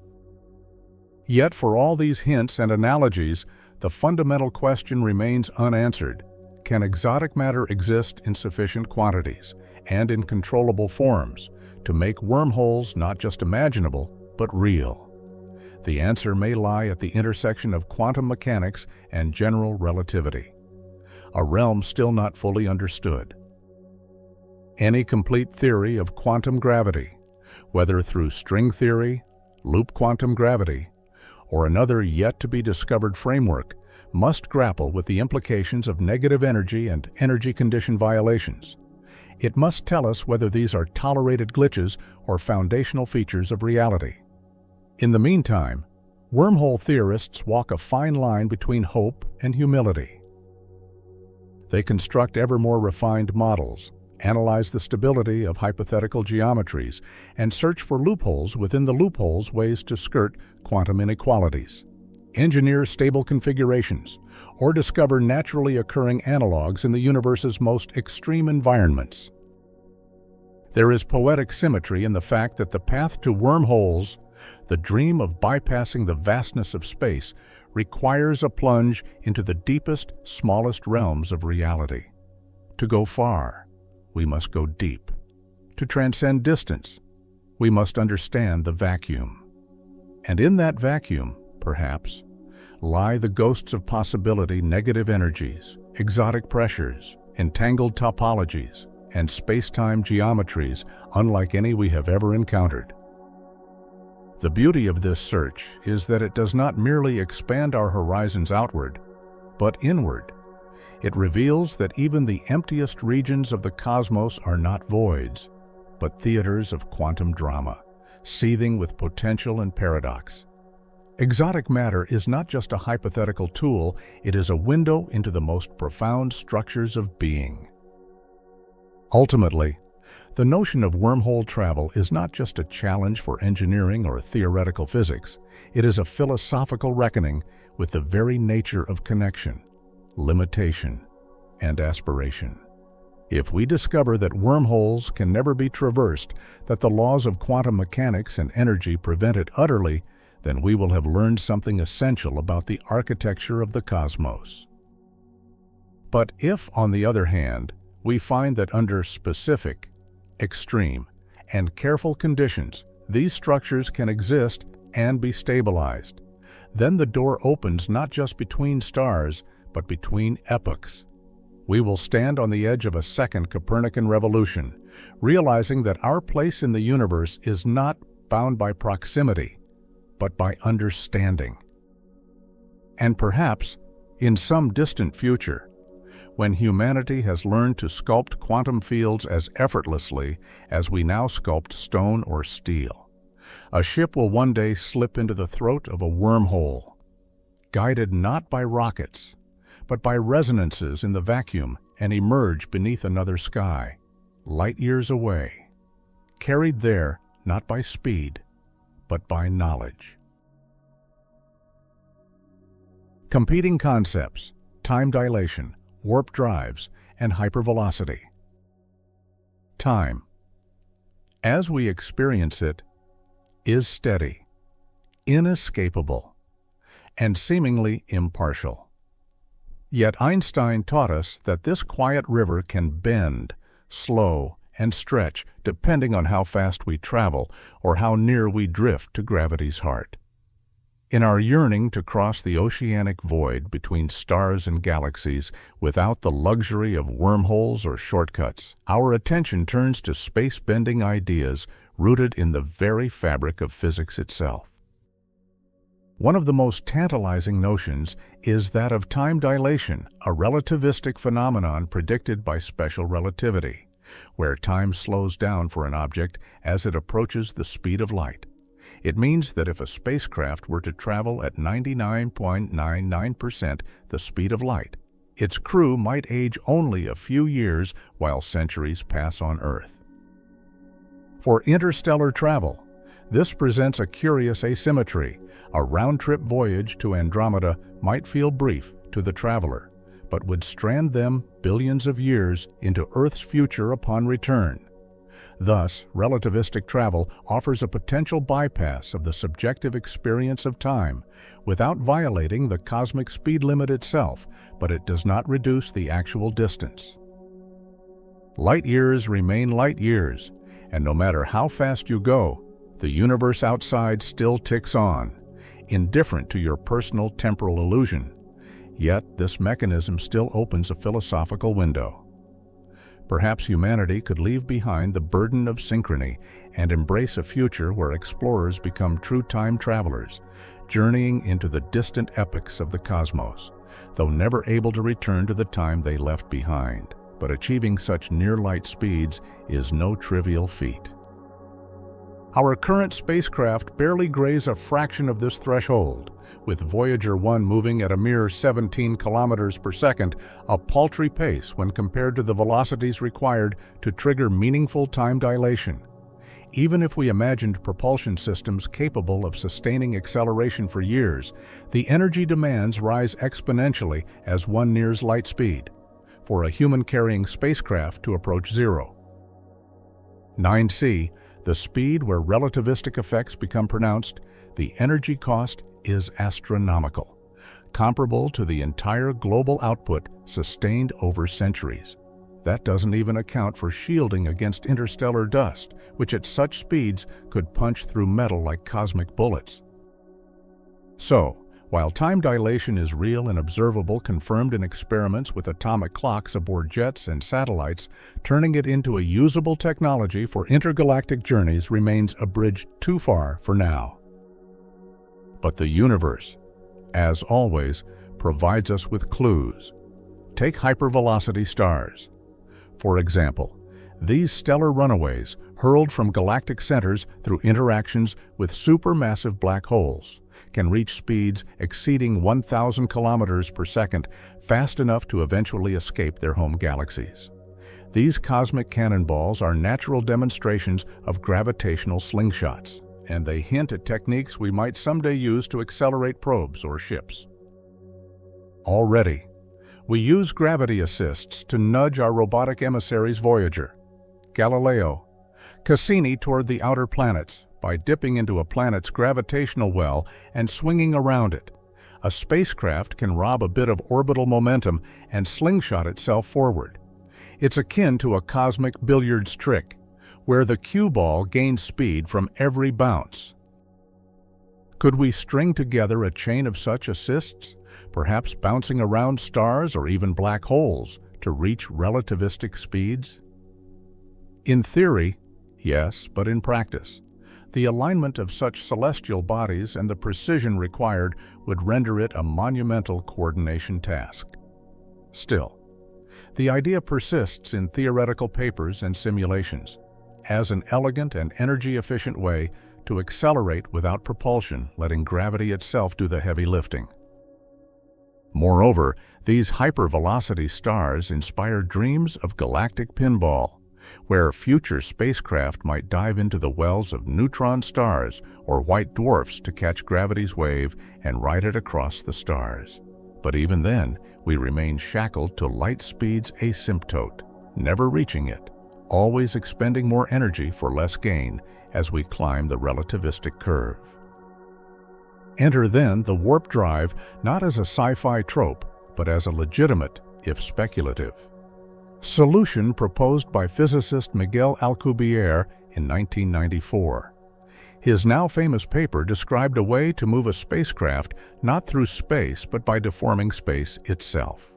Yet for all these hints and analogies, the fundamental question remains unanswered. Can exotic matter exist in sufficient quantities and in controllable forms to make wormholes not just imaginable, but real? The answer may lie at the intersection of quantum mechanics and general relativity, a realm still not fully understood. Any complete theory of quantum gravity, whether through string theory, loop quantum gravity, or another yet-to-be-discovered framework, must grapple with the implications of negative energy and energy condition violations. It must tell us whether these are tolerated glitches or foundational features of reality. In the meantime, wormhole theorists walk a fine line between hope and humility. They construct ever more refined models, analyze the stability of hypothetical geometries, and search for loopholes within the loopholes ways to skirt quantum inequalities, engineer stable configurations, or discover naturally occurring analogs in the universe's most extreme environments. There is poetic symmetry in the fact that the path to wormholes, the dream of bypassing the vastness of space, requires a plunge into the deepest, smallest realms of reality. To go far, we must go deep. To transcend distance, we must understand the vacuum. And in that vacuum, perhaps, lie the ghosts of possibility, negative energies, exotic pressures, entangled topologies, and space-time geometries unlike any we have ever encountered. The beauty of this search is that it does not merely expand our horizons outward, but inward. It reveals that even the emptiest regions of the cosmos are not voids, but theaters of quantum drama, seething with potential and paradox. Exotic matter is not just a hypothetical tool, it is a window into the most profound structures of being. Ultimately, the notion of wormhole travel is not just a challenge for engineering or theoretical physics. It is a philosophical reckoning with the very nature of connection, limitation, and aspiration. If we discover that wormholes can never be traversed, that the laws of quantum mechanics and energy prevent it utterly, then we will have learned something essential about the architecture of the cosmos. But if, on the other hand, we find that under specific, extreme, and careful conditions, these structures can exist and be stabilized, then the door opens not just between stars, but between epochs, we will stand on the edge of a second Copernican revolution, realizing that our place in the universe is not bound by proximity, but by understanding. And perhaps, in some distant future, when humanity has learned to sculpt quantum fields as effortlessly as we now sculpt stone or steel, a ship will one day slip into the throat of a wormhole, guided not by rockets, but by resonances in the vacuum, and emerge beneath another sky, light years away, carried there not by speed, but by knowledge. Competing concepts: time dilation, warp drives, and hypervelocity. Time, as we experience it, is steady, inescapable, and seemingly impartial. Yet Einstein taught us that this quiet river can bend, slow, and stretch depending on how fast we travel or how near we drift to gravity's heart. In our yearning to cross the oceanic void between stars and galaxies without the luxury of wormholes or shortcuts, our attention turns to space-bending ideas rooted in the very fabric of physics itself. One of the most tantalizing notions is that of time dilation, a relativistic phenomenon predicted by special relativity, where time slows down for an object as it approaches the speed of light. It means that if a spacecraft were to travel at 99.99% the speed of light, its crew might age only a few years while centuries pass on Earth. For interstellar travel, this presents a curious asymmetry. A round-trip voyage to Andromeda might feel brief to the traveler, but would strand them billions of years into Earth's future upon return. Thus, relativistic travel offers a potential bypass of the subjective experience of time without violating the cosmic speed limit itself, but it does not reduce the actual distance. Light years remain light years, and no matter how fast you go, the universe outside still ticks on, indifferent to your personal temporal illusion. Yet this mechanism still opens a philosophical window. Perhaps humanity could leave behind the burden of synchrony and embrace a future where explorers become true time travelers, journeying into the distant epochs of the cosmos, though never able to return to the time they left behind. But achieving such near-light speeds is no trivial feat. Our current spacecraft barely graze a fraction of this threshold, with Voyager 1 moving at a mere 17 kilometers per second, a paltry pace when compared to the velocities required to trigger meaningful time dilation. Even if we imagined propulsion systems capable of sustaining acceleration for years, the energy demands rise exponentially as one nears light speed, for a human-carrying spacecraft to approach zero. 9c, the speed where relativistic effects become pronounced, the energy cost is astronomical, comparable to the entire global output sustained over centuries. That doesn't even account for shielding against interstellar dust, which at such speeds could punch through metal like cosmic bullets. So, while time dilation is real and observable, confirmed in experiments with atomic clocks aboard jets and satellites, turning it into a usable technology for intergalactic journeys remains a bridge too far for now. But the universe, as always, provides us with clues. Take hypervelocity stars. For example, these stellar runaways, hurled from galactic centers through interactions with supermassive black holes, can reach speeds exceeding 1,000 kilometers per second, fast enough to eventually escape their home galaxies. These cosmic cannonballs are natural demonstrations of gravitational slingshots, and they hint at techniques we might someday use to accelerate probes or ships. Already, we use gravity assists to nudge our robotic emissaries Voyager, Galileo, Cassini toward the outer planets by dipping into a planet's gravitational well and swinging around it. A spacecraft can rob a bit of orbital momentum and slingshot itself forward. It's akin to a cosmic billiards trick, where the cue ball gains speed from every bounce. Could we string together a chain of such assists, perhaps bouncing around stars or even black holes, to reach relativistic speeds? In theory, yes, but in practice, the alignment of such celestial bodies and the precision required would render it a monumental coordination task. Still, the idea persists in theoretical papers and simulations as an elegant and energy-efficient way to accelerate without propulsion, letting gravity itself do the heavy lifting. Moreover, these hypervelocity stars inspire dreams of galactic pinball, where future spacecraft might dive into the wells of neutron stars or white dwarfs to catch gravity's wave and ride it across the stars. But even then, we remain shackled to light speed's asymptote, never reaching it, always expending more energy for less gain as we climb the relativistic curve. Enter then the warp drive not as a sci-fi trope, but as a legitimate, if speculative, solution proposed by physicist Miguel Alcubierre in 1994. His now famous paper described a way to move a spacecraft not through space but by deforming space itself.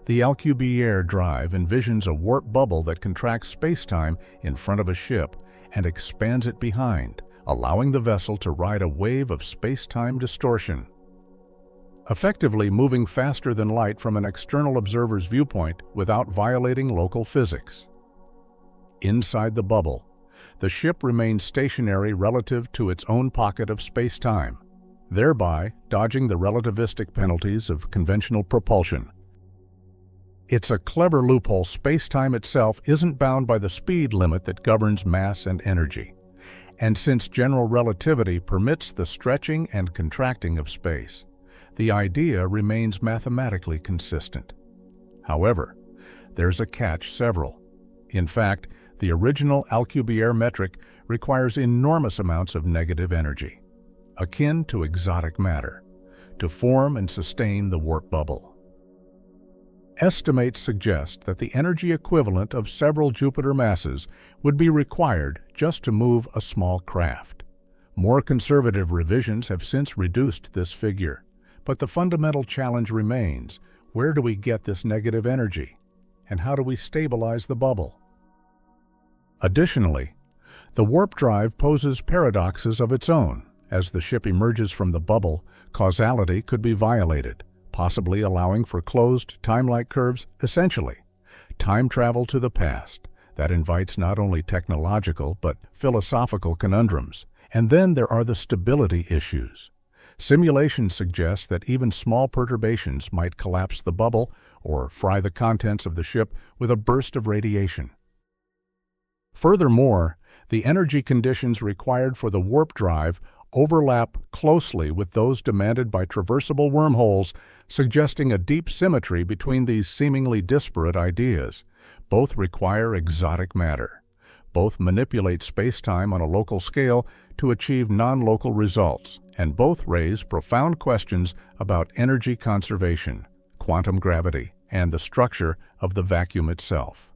The Alcubierre drive envisions a warp bubble that contracts spacetime in front of a ship and expands it behind, allowing the vessel to ride a wave of spacetime distortion, effectively moving faster than light from an external observer's viewpoint without violating local physics. Inside the bubble, the ship remains stationary relative to its own pocket of space-time, thereby dodging the relativistic penalties of conventional propulsion. It's a clever loophole. Space-time itself isn't bound by the speed limit that governs mass and energy, and since general relativity permits the stretching and contracting of space, the idea remains mathematically consistent. However, there's a catch several. In fact, the original Alcubierre metric requires enormous amounts of negative energy, akin to exotic matter, to form and sustain the warp bubble. Estimates suggest that the energy equivalent of several Jupiter masses would be required just to move a small craft. More conservative revisions have since reduced this figure, but the fundamental challenge remains: where do we get this negative energy, and how do we stabilize the bubble? Additionally, the warp drive poses paradoxes of its own. As the ship emerges from the bubble, causality could be violated, possibly allowing for closed time-like curves, essentially time travel to the past that invites not only technological but philosophical conundrums. And then there are the stability issues. Simulations suggest that even small perturbations might collapse the bubble or fry the contents of the ship with a burst of radiation. Furthermore, the energy conditions required for the warp drive overlap closely with those demanded by traversable wormholes, suggesting a deep symmetry between these seemingly disparate ideas. Both require exotic matter. Both manipulate spacetime on a local scale to achieve non-local results, and both raise profound questions about energy conservation, quantum gravity, and the structure of the vacuum itself.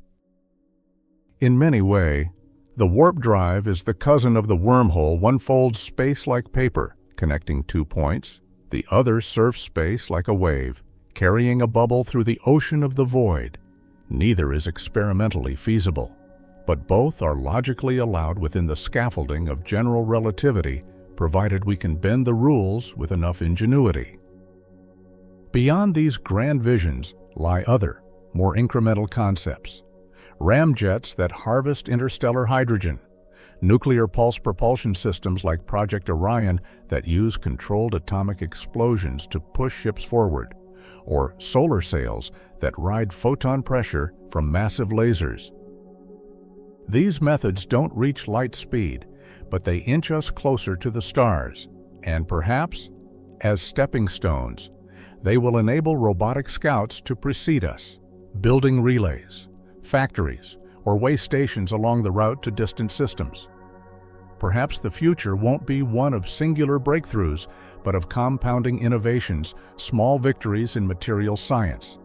In many ways, the warp drive is the cousin of the wormhole. One folds space like paper, connecting 2 points. The other surfs space like a wave, carrying a bubble through the ocean of the void. Neither is experimentally feasible, but both are logically allowed within the scaffolding of general relativity, provided we can bend the rules with enough ingenuity. Beyond these grand visions lie other, more incremental concepts. Ramjets that harvest interstellar hydrogen, nuclear pulse propulsion systems like Project Orion that use controlled atomic explosions to push ships forward, or solar sails that ride photon pressure from massive lasers. These methods don't reach light speed, but they inch us closer to the stars, and perhaps, as stepping stones, they will enable robotic scouts to precede us, building relays, factories, or way stations along the route to distant systems. Perhaps the future won't be one of singular breakthroughs, but of compounding innovations, small victories in material science,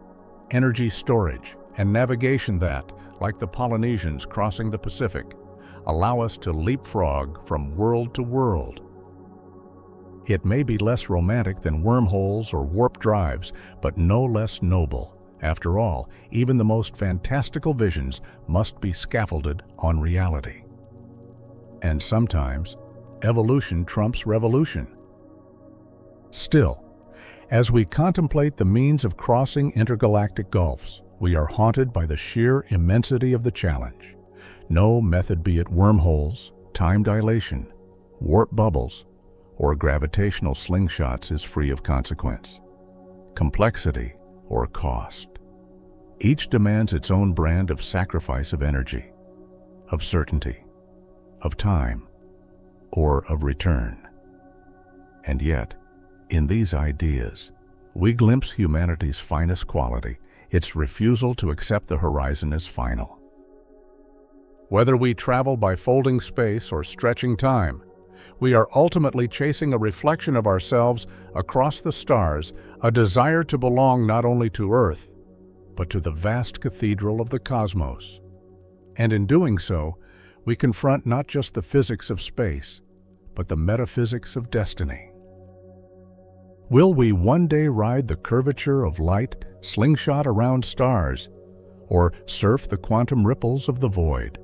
energy storage, and navigation that, like the Polynesians crossing the Pacific, allow us to leapfrog from world to world. It may be less romantic than wormholes or warp drives, but no less noble, After all, even the most fantastical visions must be scaffolded on reality. And sometimes, evolution trumps revolution. Still, as we contemplate the means of crossing intergalactic gulfs, we are haunted by the sheer immensity of the challenge. No method, be it wormholes, time dilation, warp bubbles, or gravitational slingshots, is free of consequence, complexity, or cost. Each demands its own brand of sacrifice of energy, of certainty, of time, or of return. And yet, in these ideas, we glimpse humanity's finest quality, its refusal to accept the horizon as final. Whether we travel by folding space or stretching time, we are ultimately chasing a reflection of ourselves across the stars, a desire to belong not only to Earth, but to the vast cathedral of the cosmos. And in doing so, we confront not just the physics of space, but the metaphysics of destiny. Will we one day ride the curvature of light, slingshot around stars, or surf the quantum ripples of the void?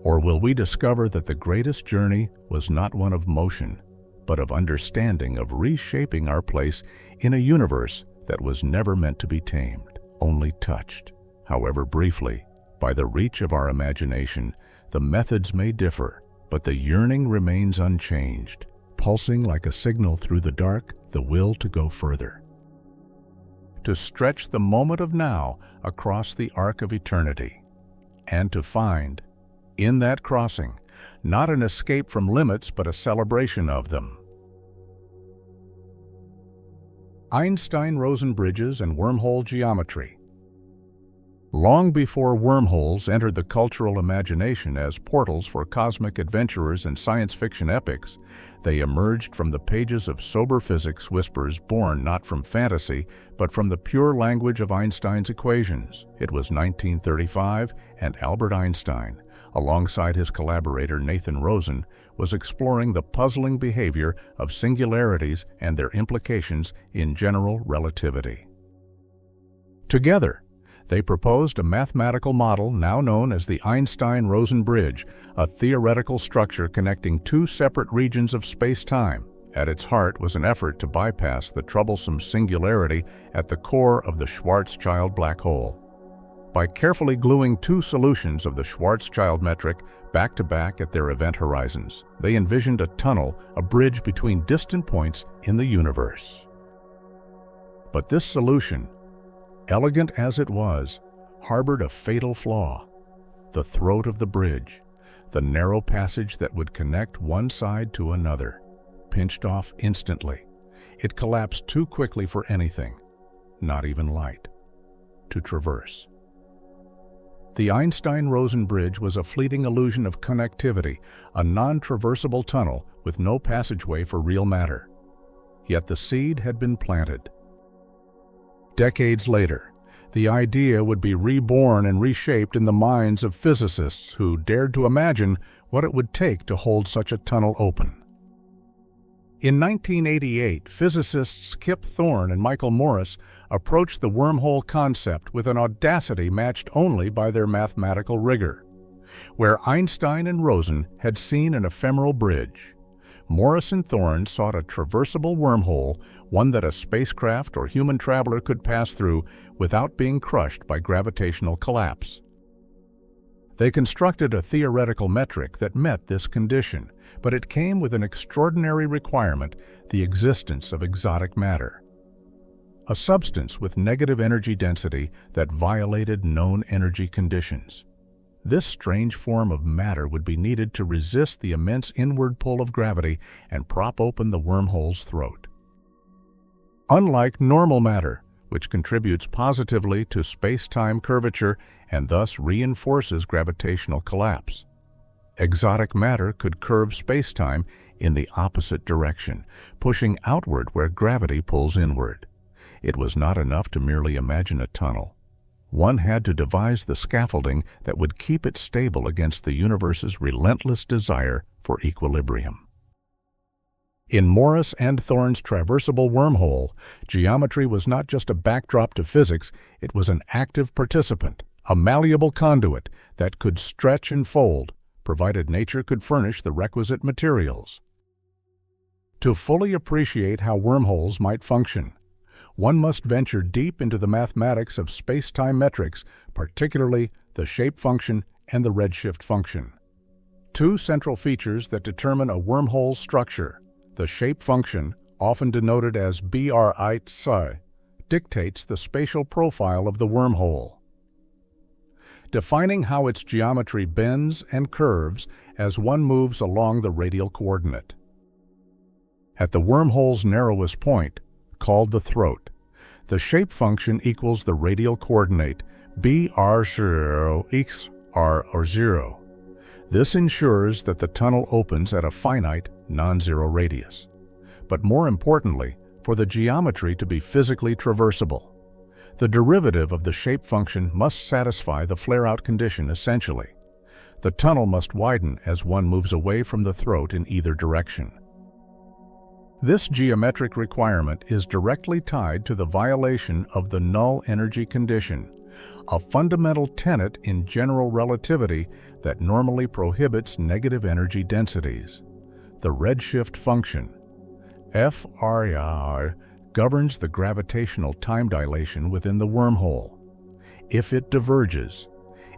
Or will we discover that the greatest journey was not one of motion, but of understanding, of reshaping our place in a universe that was never meant to be tamed, only touched, however briefly, by the reach of our imagination? The methods may differ, but the yearning remains unchanged, pulsing like a signal through the dark, the will to go further. To stretch the moment of now across the arc of eternity, and to find, in that crossing, not an escape from limits, but a celebration of them. Einstein-Rosen bridges and wormhole geometry. Long before wormholes entered the cultural imagination as portals for cosmic adventurers and science fiction epics, they emerged from the pages of sober physics whispers born not from fantasy, but from the pure language of Einstein's equations. It was 1935, and Albert Einstein, alongside his collaborator Nathan Rosen, was exploring the puzzling behavior of singularities and their implications in general relativity. Together, they proposed a mathematical model now known as the Einstein-Rosen bridge, a theoretical structure connecting two separate regions of space-time. At its heart was an effort to bypass the troublesome singularity at the core of the Schwarzschild black hole. By carefully gluing two solutions of the Schwarzschild metric back-to-back at their event horizons, they envisioned a tunnel, a bridge between distant points in the universe. But this solution, elegant as it was, harbored a fatal flaw: the throat of the bridge, the narrow passage that would connect one side to another, pinched off instantly. It collapsed too quickly for anything, not even light, to traverse. The Einstein-Rosen bridge was a fleeting illusion of connectivity, a non-traversable tunnel with no passageway for real matter. Yet the seed had been planted. Decades later, the idea would be reborn and reshaped in the minds of physicists who dared to imagine what it would take to hold such a tunnel open. In 1988, physicists Kip Thorne and Michael Morris approached the wormhole concept with an audacity matched only by their mathematical rigor. Where Einstein and Rosen had seen an ephemeral bridge, Morris and Thorne sought a traversable wormhole, one that a spacecraft or human traveler could pass through without being crushed by gravitational collapse. They constructed a theoretical metric that met this condition, but it came with an extraordinary requirement: the existence of exotic matter, a substance with negative energy density that violated known energy conditions. This strange form of matter would be needed to resist the immense inward pull of gravity and prop open the wormhole's throat. Unlike normal matter, which contributes positively to space-time curvature and thus reinforces gravitational collapse, exotic matter could curve space-time in the opposite direction, pushing outward where gravity pulls inward. It was not enough to merely imagine a tunnel. One had to devise the scaffolding that would keep it stable against the universe's relentless desire for equilibrium. In Morris and Thorne's traversable wormhole, geometry was not just a backdrop to physics, it was an active participant, a malleable conduit that could stretch and fold, provided nature could furnish the requisite materials. To fully appreciate how wormholes might function, one must venture deep into the mathematics of space-time metrics, particularly the shape function and the redshift function. Two central features that determine a wormhole's structure. The shape function, often denoted as BR8psi, dictates the spatial profile of the wormhole, defining how its geometry bends and curves as one moves along the radial coordinate. At the wormhole's narrowest point, called the throat, the shape function equals the radial coordinate BR0 x R0. This ensures that the tunnel opens at a finite, non-zero radius. But more importantly, for the geometry to be physically traversable, the derivative of the shape function must satisfy the flare-out condition essentially. The tunnel must widen as one moves away from the throat in either direction. This geometric requirement is directly tied to the violation of the null energy condition, a fundamental tenet in general relativity that normally prohibits negative energy densities. The redshift function, FR, governs the gravitational time dilation within the wormhole. If it diverges,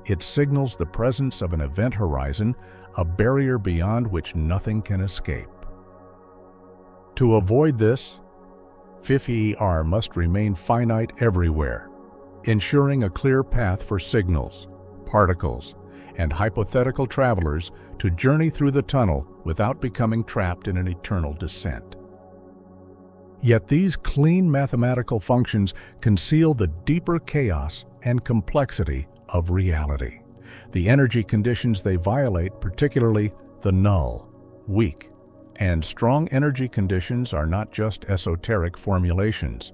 it signals the presence of an event horizon, a barrier beyond which nothing can escape. To avoid this, FIFER must remain finite everywhere, ensuring a clear path for signals, particles, and hypothetical travelers to journey through the tunnel without becoming trapped in an eternal descent. Yet these clean mathematical functions conceal the deeper chaos and complexity of reality. The energy conditions they violate, particularly the null, weak, and strong energy conditions, are not just esoteric formulations.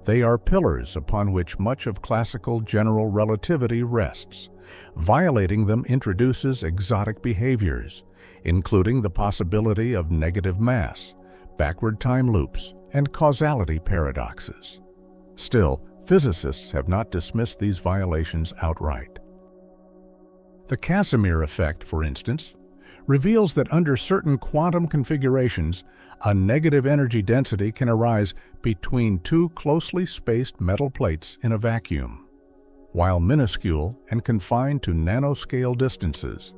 They are pillars upon which much of classical general relativity rests. Violating them introduces exotic behaviors, including the possibility of negative mass, backward time loops, and causality paradoxes. Still, physicists have not dismissed these violations outright. The Casimir effect, for instance, reveals that under certain quantum configurations, a negative energy density can arise between two closely spaced metal plates in a vacuum. While minuscule and confined to nanoscale distances,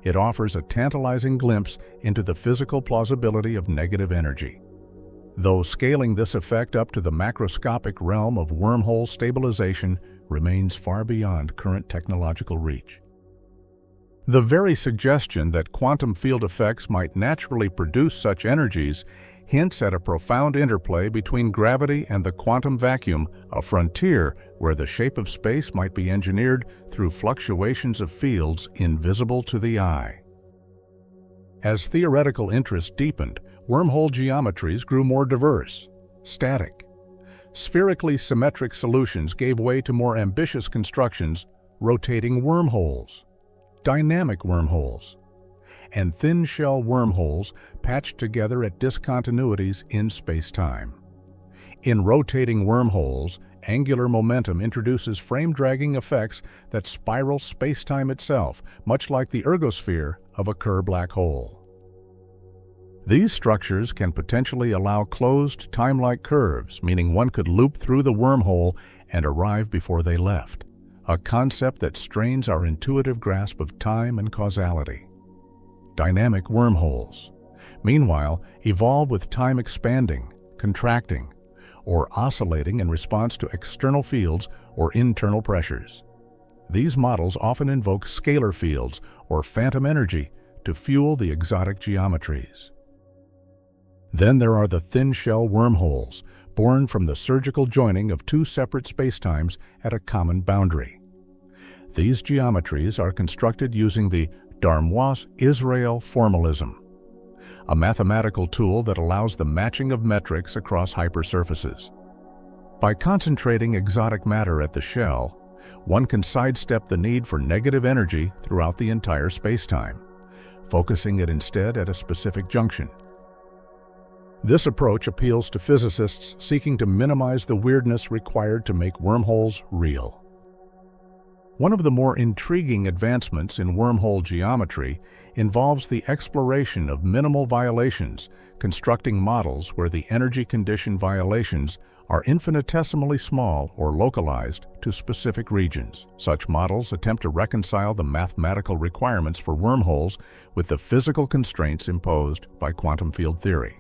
it offers a tantalizing glimpse into the physical plausibility of negative energy. Though scaling this effect up to the macroscopic realm of wormhole stabilization remains far beyond current technological reach. The very suggestion that quantum field effects might naturally produce such energies hints at a profound interplay between gravity and the quantum vacuum, a frontier where the shape of space might be engineered through fluctuations of fields invisible to the eye. As theoretical interest deepened, wormhole geometries grew more diverse, static. Spherically symmetric solutions gave way to more ambitious constructions, rotating wormholes, dynamic wormholes, and thin-shell wormholes patched together at discontinuities in space-time. In rotating wormholes, angular momentum introduces frame-dragging effects that spiral space-time itself, much like the ergosphere of a Kerr black hole. These structures can potentially allow closed, time-like curves, meaning one could loop through the wormhole and arrive before they left, a concept that strains our intuitive grasp of time and causality. Dynamic wormholes, meanwhile, evolve with time expanding, contracting, or oscillating in response to external fields or internal pressures. These models often invoke scalar fields or phantom energy to fuel the exotic geometries. Then there are the thin-shell wormholes, born from the surgical joining of two separate spacetimes at a common boundary. These geometries are constructed using the Darmois-Israel formalism, a mathematical tool that allows the matching of metrics across hypersurfaces. By concentrating exotic matter at the shell, one can sidestep the need for negative energy throughout the entire spacetime, focusing it instead at a specific junction. This approach appeals to physicists seeking to minimize the weirdness required to make wormholes real. One of the more intriguing advancements in wormhole geometry involves the exploration of minimal violations, constructing models where the energy condition violations are infinitesimally small or localized to specific regions. Such models attempt to reconcile the mathematical requirements for wormholes with the physical constraints imposed by quantum field theory.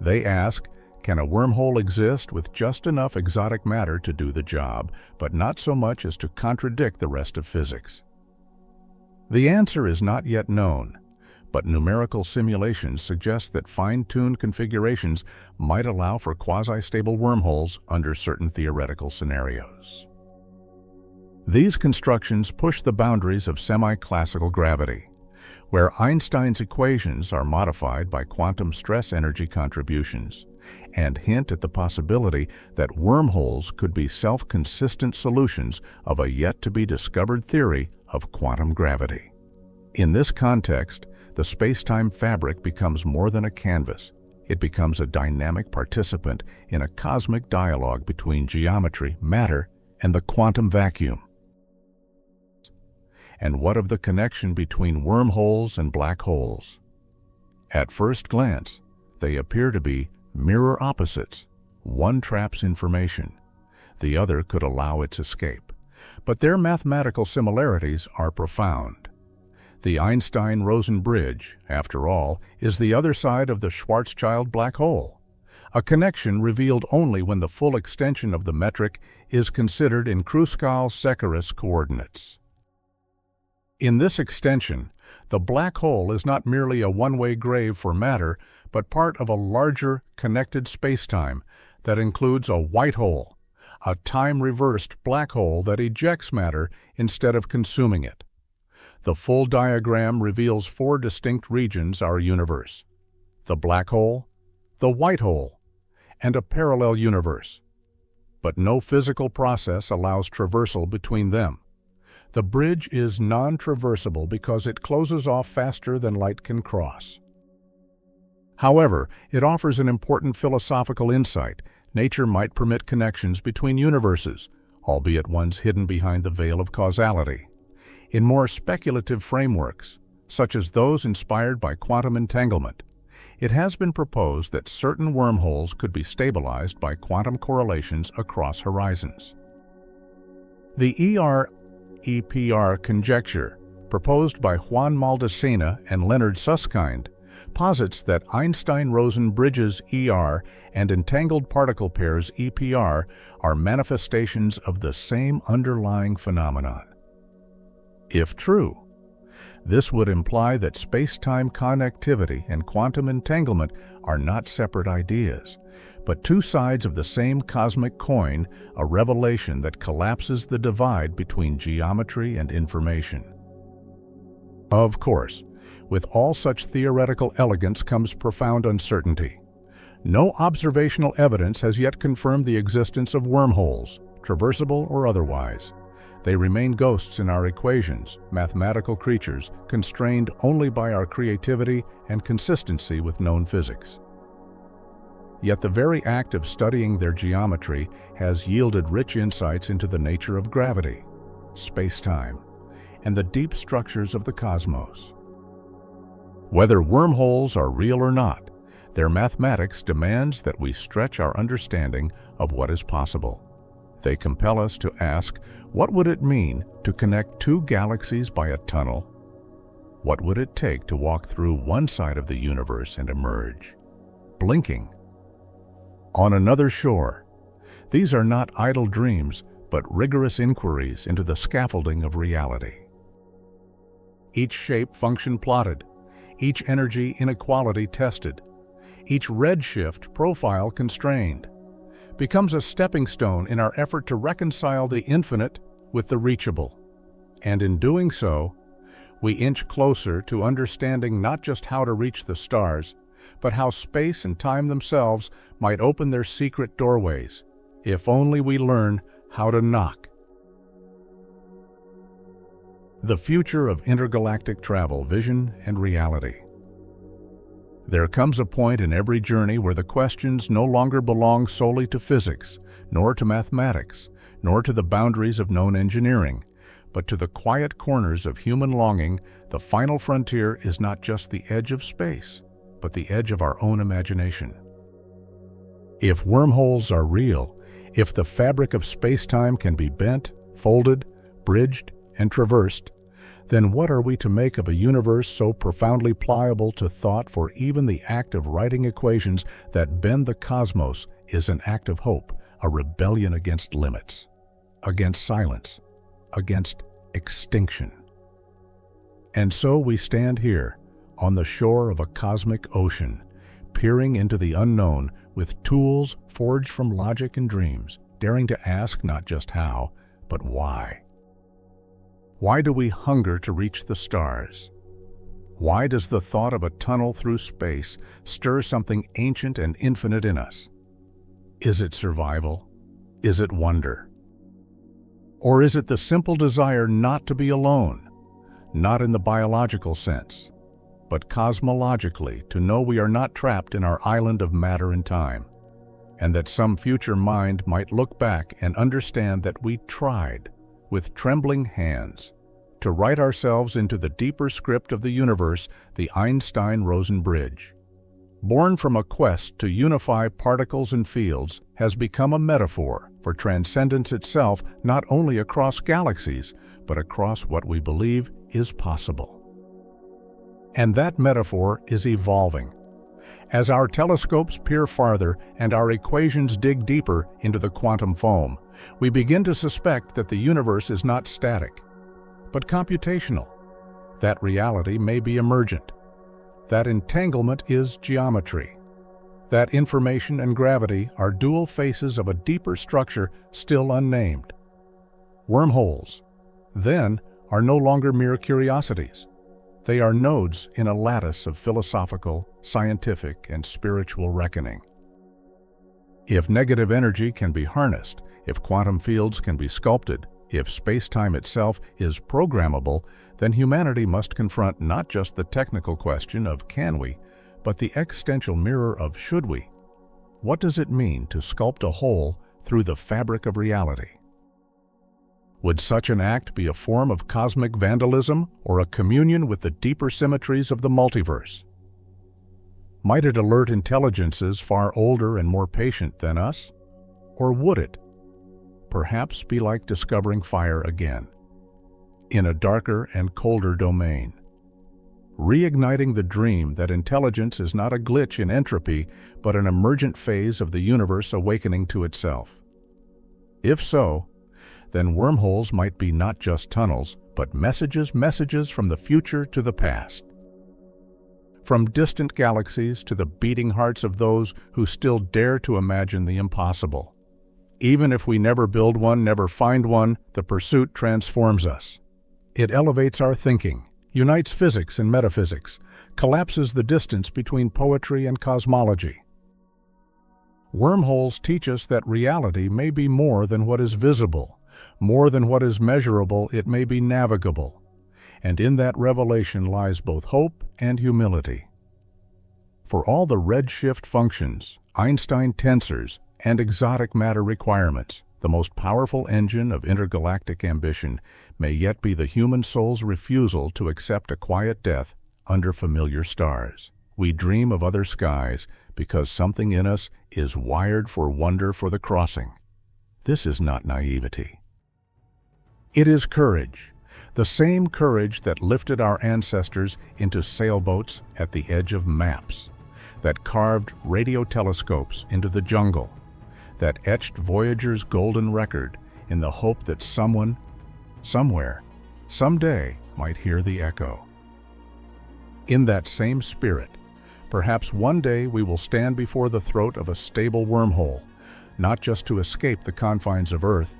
They ask, can a wormhole exist with just enough exotic matter to do the job, but not so much as to contradict the rest of physics? The answer is not yet known, but numerical simulations suggest that fine-tuned configurations might allow for quasi-stable wormholes under certain theoretical scenarios. These constructions push the boundaries of semi-classical gravity, where Einstein's equations are modified by quantum stress energy contributions, and hint at the possibility that wormholes could be self-consistent solutions of a yet-to-be-discovered theory of quantum gravity. In this context, the space-time fabric becomes more than a canvas. It becomes a dynamic participant in a cosmic dialogue between geometry, matter, and the quantum vacuum. And what of the connection between wormholes and black holes? At first glance, they appear to be mirror opposites. One traps information, the other could allow its escape. But their mathematical similarities are profound. The Einstein-Rosen bridge, after all, is the other side of the Schwarzschild black hole, a connection revealed only when the full extension of the metric is considered in Kruskal-Sekaris coordinates. In this extension, the black hole is not merely a one-way grave for matter, but part of a larger, connected spacetime that includes a white hole, a time-reversed black hole that ejects matter instead of consuming it. The full diagram reveals 4 distinct regions our universe: the black hole, the white hole, and a parallel universe. But no physical process allows traversal between them. The bridge is non-traversable because it closes off faster than light can cross. However, it offers an important philosophical insight. Nature might permit connections between universes, albeit ones hidden behind the veil of causality. In more speculative frameworks, such as those inspired by quantum entanglement, it has been proposed that certain wormholes could be stabilized by quantum correlations across horizons. The ER-EPR conjecture, proposed by Juan Maldacena and Leonard Susskind, posits that Einstein-Rosen bridges ER and entangled particle pairs EPR are manifestations of the same underlying phenomenon. If true, this would imply that space-time connectivity and quantum entanglement are not separate ideas, but two sides of the same cosmic coin, a revelation that collapses the divide between geometry and information. Of course, with all such theoretical elegance comes profound uncertainty. No observational evidence has yet confirmed the existence of wormholes, traversable or otherwise. They remain ghosts in our equations, mathematical creatures constrained only by our creativity and consistency with known physics. Yet the very act of studying their geometry has yielded rich insights into the nature of gravity, space-time, and the deep structures of the cosmos. Whether wormholes are real or not, their mathematics demands that we stretch our understanding of what is possible. They compel us to ask, what would it mean to connect two galaxies by a tunnel? What would it take to walk through one side of the universe and emerge, blinking, on another shore? These are not idle dreams, but rigorous inquiries into the scaffolding of reality. Each shape function plotted, each energy inequality tested, each redshift profile constrained, becomes a stepping stone in our effort to reconcile the infinite with the reachable. And in doing so, we inch closer to understanding not just how to reach the stars, but how space and time themselves might open their secret doorways, if only we learn how to knock. The future of intergalactic travel, vision, and reality. There comes a point in every journey where the questions no longer belong solely to physics, nor to mathematics, nor to the boundaries of known engineering, but to the quiet corners of human longing. The final frontier is not just the edge of space, but the edge of our own imagination. If wormholes are real, if the fabric of space-time can be bent, folded, bridged, and traversed, then what are we to make of a universe so profoundly pliable to thought? For even the act of writing equations that bend the cosmos is an act of hope, a rebellion against limits, against silence, against extinction. And so we stand here, on the shore of a cosmic ocean, peering into the unknown with tools forged from logic and dreams, daring to ask not just how, but why. Why do we hunger to reach the stars? Why does the thought of a tunnel through space stir something ancient and infinite in us? Is it survival? Is it wonder? Or is it the simple desire not to be alone, not in the biological sense, but cosmologically, to know we are not trapped in our island of matter and time, and that some future mind might look back and understand that we tried, with trembling hands, to write ourselves into the deeper script of the universe, the Einstein-Rosen bridge. Born from a quest to unify particles and fields, has become a metaphor for transcendence itself, not only across galaxies, but across what we believe is possible. And that metaphor is evolving. As our telescopes peer farther and our equations dig deeper into the quantum foam, we begin to suspect that the universe is not static, but computational. That reality may be emergent. That entanglement is geometry. That information and gravity are dual faces of a deeper structure still unnamed. Wormholes, then, are no longer mere curiosities. They are nodes in a lattice of philosophical, scientific, and spiritual reckoning. If negative energy can be harnessed, if quantum fields can be sculpted, if space-time itself is programmable, then humanity must confront not just the technical question of can we, but the existential mirror of should we. What does it mean to sculpt a hole through the fabric of reality? Would such an act be a form of cosmic vandalism or a communion with the deeper symmetries of the multiverse? Might it alert intelligences far older and more patient than us? Or would it, perhaps, be like discovering fire again, in a darker and colder domain, reigniting the dream that intelligence is not a glitch in entropy, but an emergent phase of the universe awakening to itself? If so, then wormholes might be not just tunnels, but messages from the future to the past. From distant galaxies to the beating hearts of those who still dare to imagine the impossible. Even if we never build one, never find one, the pursuit transforms us. It elevates our thinking, unites physics and metaphysics, collapses the distance between poetry and cosmology. Wormholes teach us that reality may be more than what is visible, more than what is measurable. It may be navigable. And in that revelation lies both hope and humility. For all the redshift functions, Einstein tensors, and exotic matter requirements, the most powerful engine of intergalactic ambition may yet be the human soul's refusal to accept a quiet death under familiar stars. We dream of other skies because something in us is wired for wonder, for the crossing. This is not naivety. It is courage, the same courage that lifted our ancestors into sailboats at the edge of maps, that carved radio telescopes into the jungle, that etched Voyager's golden record in the hope that someone, somewhere, someday might hear the echo. In that same spirit, perhaps one day we will stand before the throat of a stable wormhole, not just to escape the confines of Earth,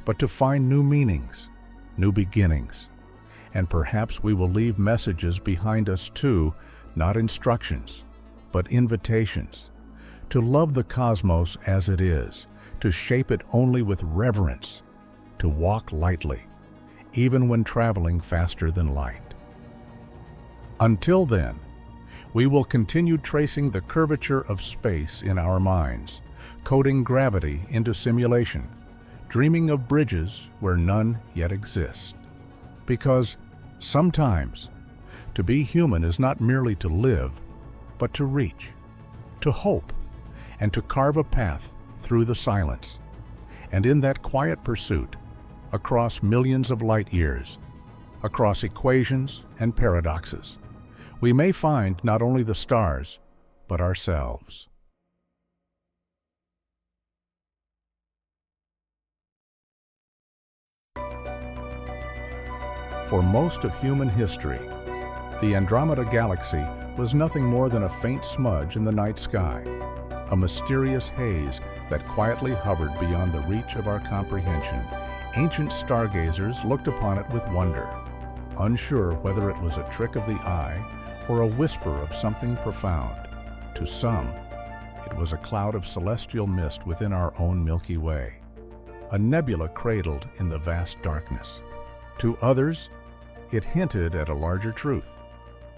but to find new meanings, new beginnings. And perhaps we will leave messages behind us too, not instructions, but invitations, to love the cosmos as it is, to shape it only with reverence, to walk lightly, even when traveling faster than light. Until then, We will continue tracing the curvature of space in our minds, coding gravity into simulation, dreaming of bridges where none yet exist. Because sometimes, to be human is not merely to live, but to reach, to hope, and to carve a path through the silence. And in that quiet pursuit, across millions of light years, across equations and paradoxes, we may find not only the stars, but ourselves. For most of human history, the Andromeda Galaxy was nothing more than a faint smudge in the night sky, a mysterious haze that quietly hovered beyond the reach of our comprehension. Ancient stargazers looked upon it with wonder, unsure whether it was a trick of the eye or a whisper of something profound. To some, it was a cloud of celestial mist within our own Milky Way, a nebula cradled in the vast darkness. To others, it hinted at a larger truth,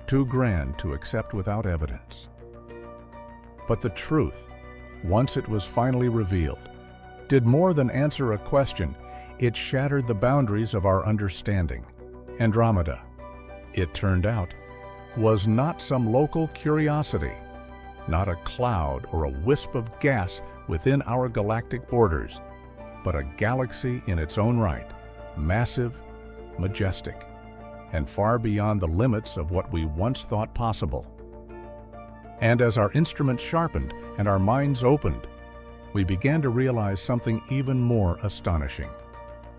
too grand to accept without evidence. But the truth, once it was finally revealed, did more than answer a question. It shattered the boundaries of our understanding. Andromeda, it turned out, was not some local curiosity, not a cloud or a wisp of gas within our galactic borders, but a galaxy in its own right, massive, majestic, and far beyond the limits of what we once thought possible. And as our instruments sharpened and our minds opened, we began to realize something even more astonishing.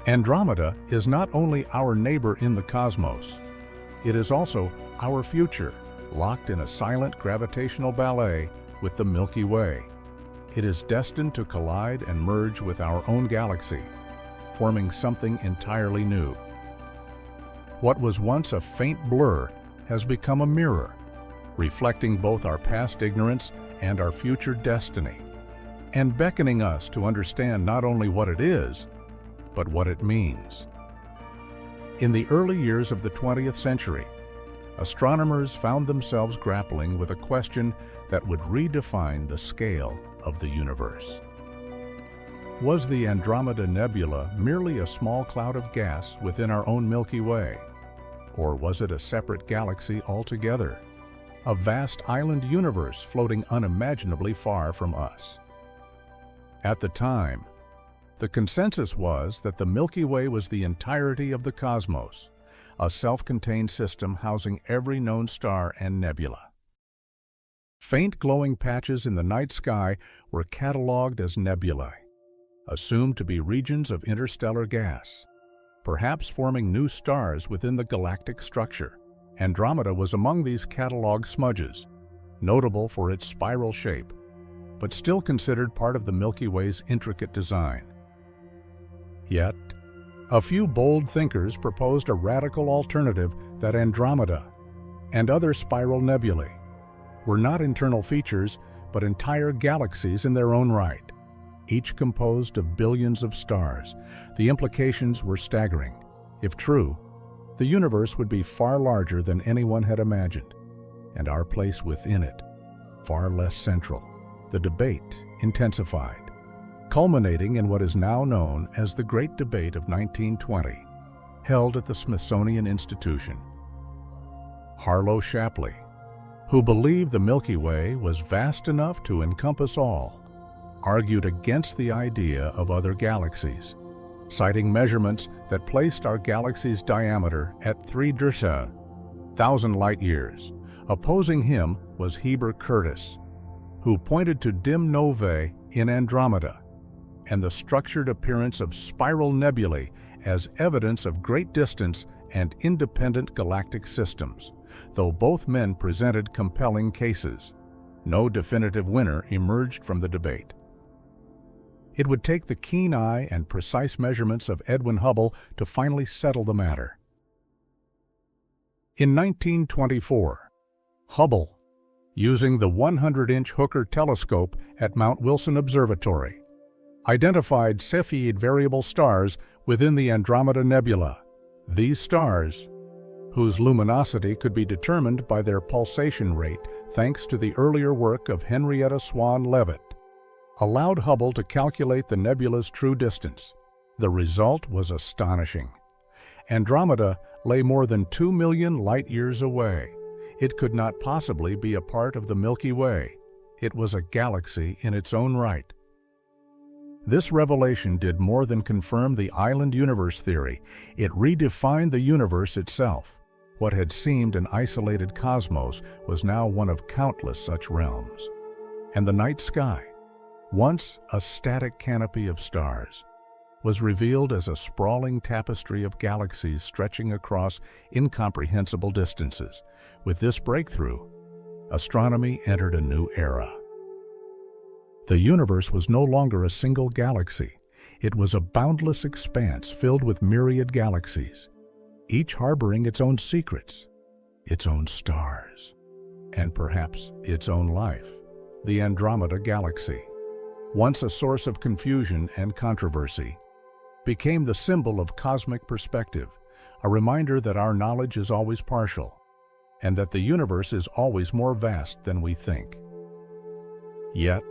Andromeda is not only our neighbor in the cosmos, it is also our future, locked in a silent gravitational ballet with the Milky Way. It is destined to collide and merge with our own galaxy, forming something entirely new. What was once a faint blur has become a mirror, reflecting both our past ignorance and our future destiny, and beckoning us to understand not only what it is, but what it means. In the early years of the 20th century, astronomers found themselves grappling with a question that would redefine the scale of the universe. Was the Andromeda Nebula merely a small cloud of gas within our own Milky Way? Or was it a separate galaxy altogether, a vast island universe floating unimaginably far from us? At the time, the consensus was that the Milky Way was the entirety of the cosmos, a self-contained system housing every known star and nebula. Faint glowing patches in the night sky were cataloged as nebulae, assumed to be regions of interstellar gas, perhaps forming new stars within the galactic structure. Andromeda was among these cataloged smudges, notable for its spiral shape, but still considered part of the Milky Way's intricate design. Yet, a few bold thinkers proposed a radical alternative, that Andromeda and other spiral nebulae were not internal features, but entire galaxies in their own right, each composed of billions of stars. The implications were staggering. If true, the universe would be far larger than anyone had imagined, and our place within it far less central. The debate intensified, culminating in what is now known as the Great Debate of 1920, held at the Smithsonian Institution. Harlow Shapley, who believed the Milky Way was vast enough to encompass all, argued against the idea of other galaxies, citing measurements that placed our galaxy's diameter at 3,000 light-years. Opposing him was Heber Curtis, who pointed to dim novae in Andromeda and the structured appearance of spiral nebulae as evidence of great distance and independent galactic systems. Though both men presented compelling cases, no definitive winner emerged from the debate. It would take the keen eye and precise measurements of Edwin Hubble to finally settle the matter. In 1924, Hubble, using the 100-inch Hooker telescope at Mount Wilson Observatory, identified Cepheid variable stars within the Andromeda Nebula. These stars, whose luminosity could be determined by their pulsation rate thanks to the earlier work of Henrietta Swan Leavitt, allowed Hubble to calculate the nebula's true distance. The result was astonishing. Andromeda lay more than 2 million light-years away. It could not possibly be a part of the Milky Way. It was a galaxy in its own right. This revelation did more than confirm the island universe theory. It redefined the universe itself. What had seemed an isolated cosmos was now one of countless such realms. And the night sky, once a static canopy of stars, was revealed as a sprawling tapestry of galaxies stretching across incomprehensible distances. With this breakthrough, astronomy entered a new era. The universe was no longer a single galaxy. It was a boundless expanse filled with myriad galaxies, each harboring its own secrets, its own stars, and perhaps its own life. The Andromeda Galaxy, once a source of confusion and controversy, became the symbol of cosmic perspective, a reminder that our knowledge is always partial, and that the universe is always more vast than we think. Yet,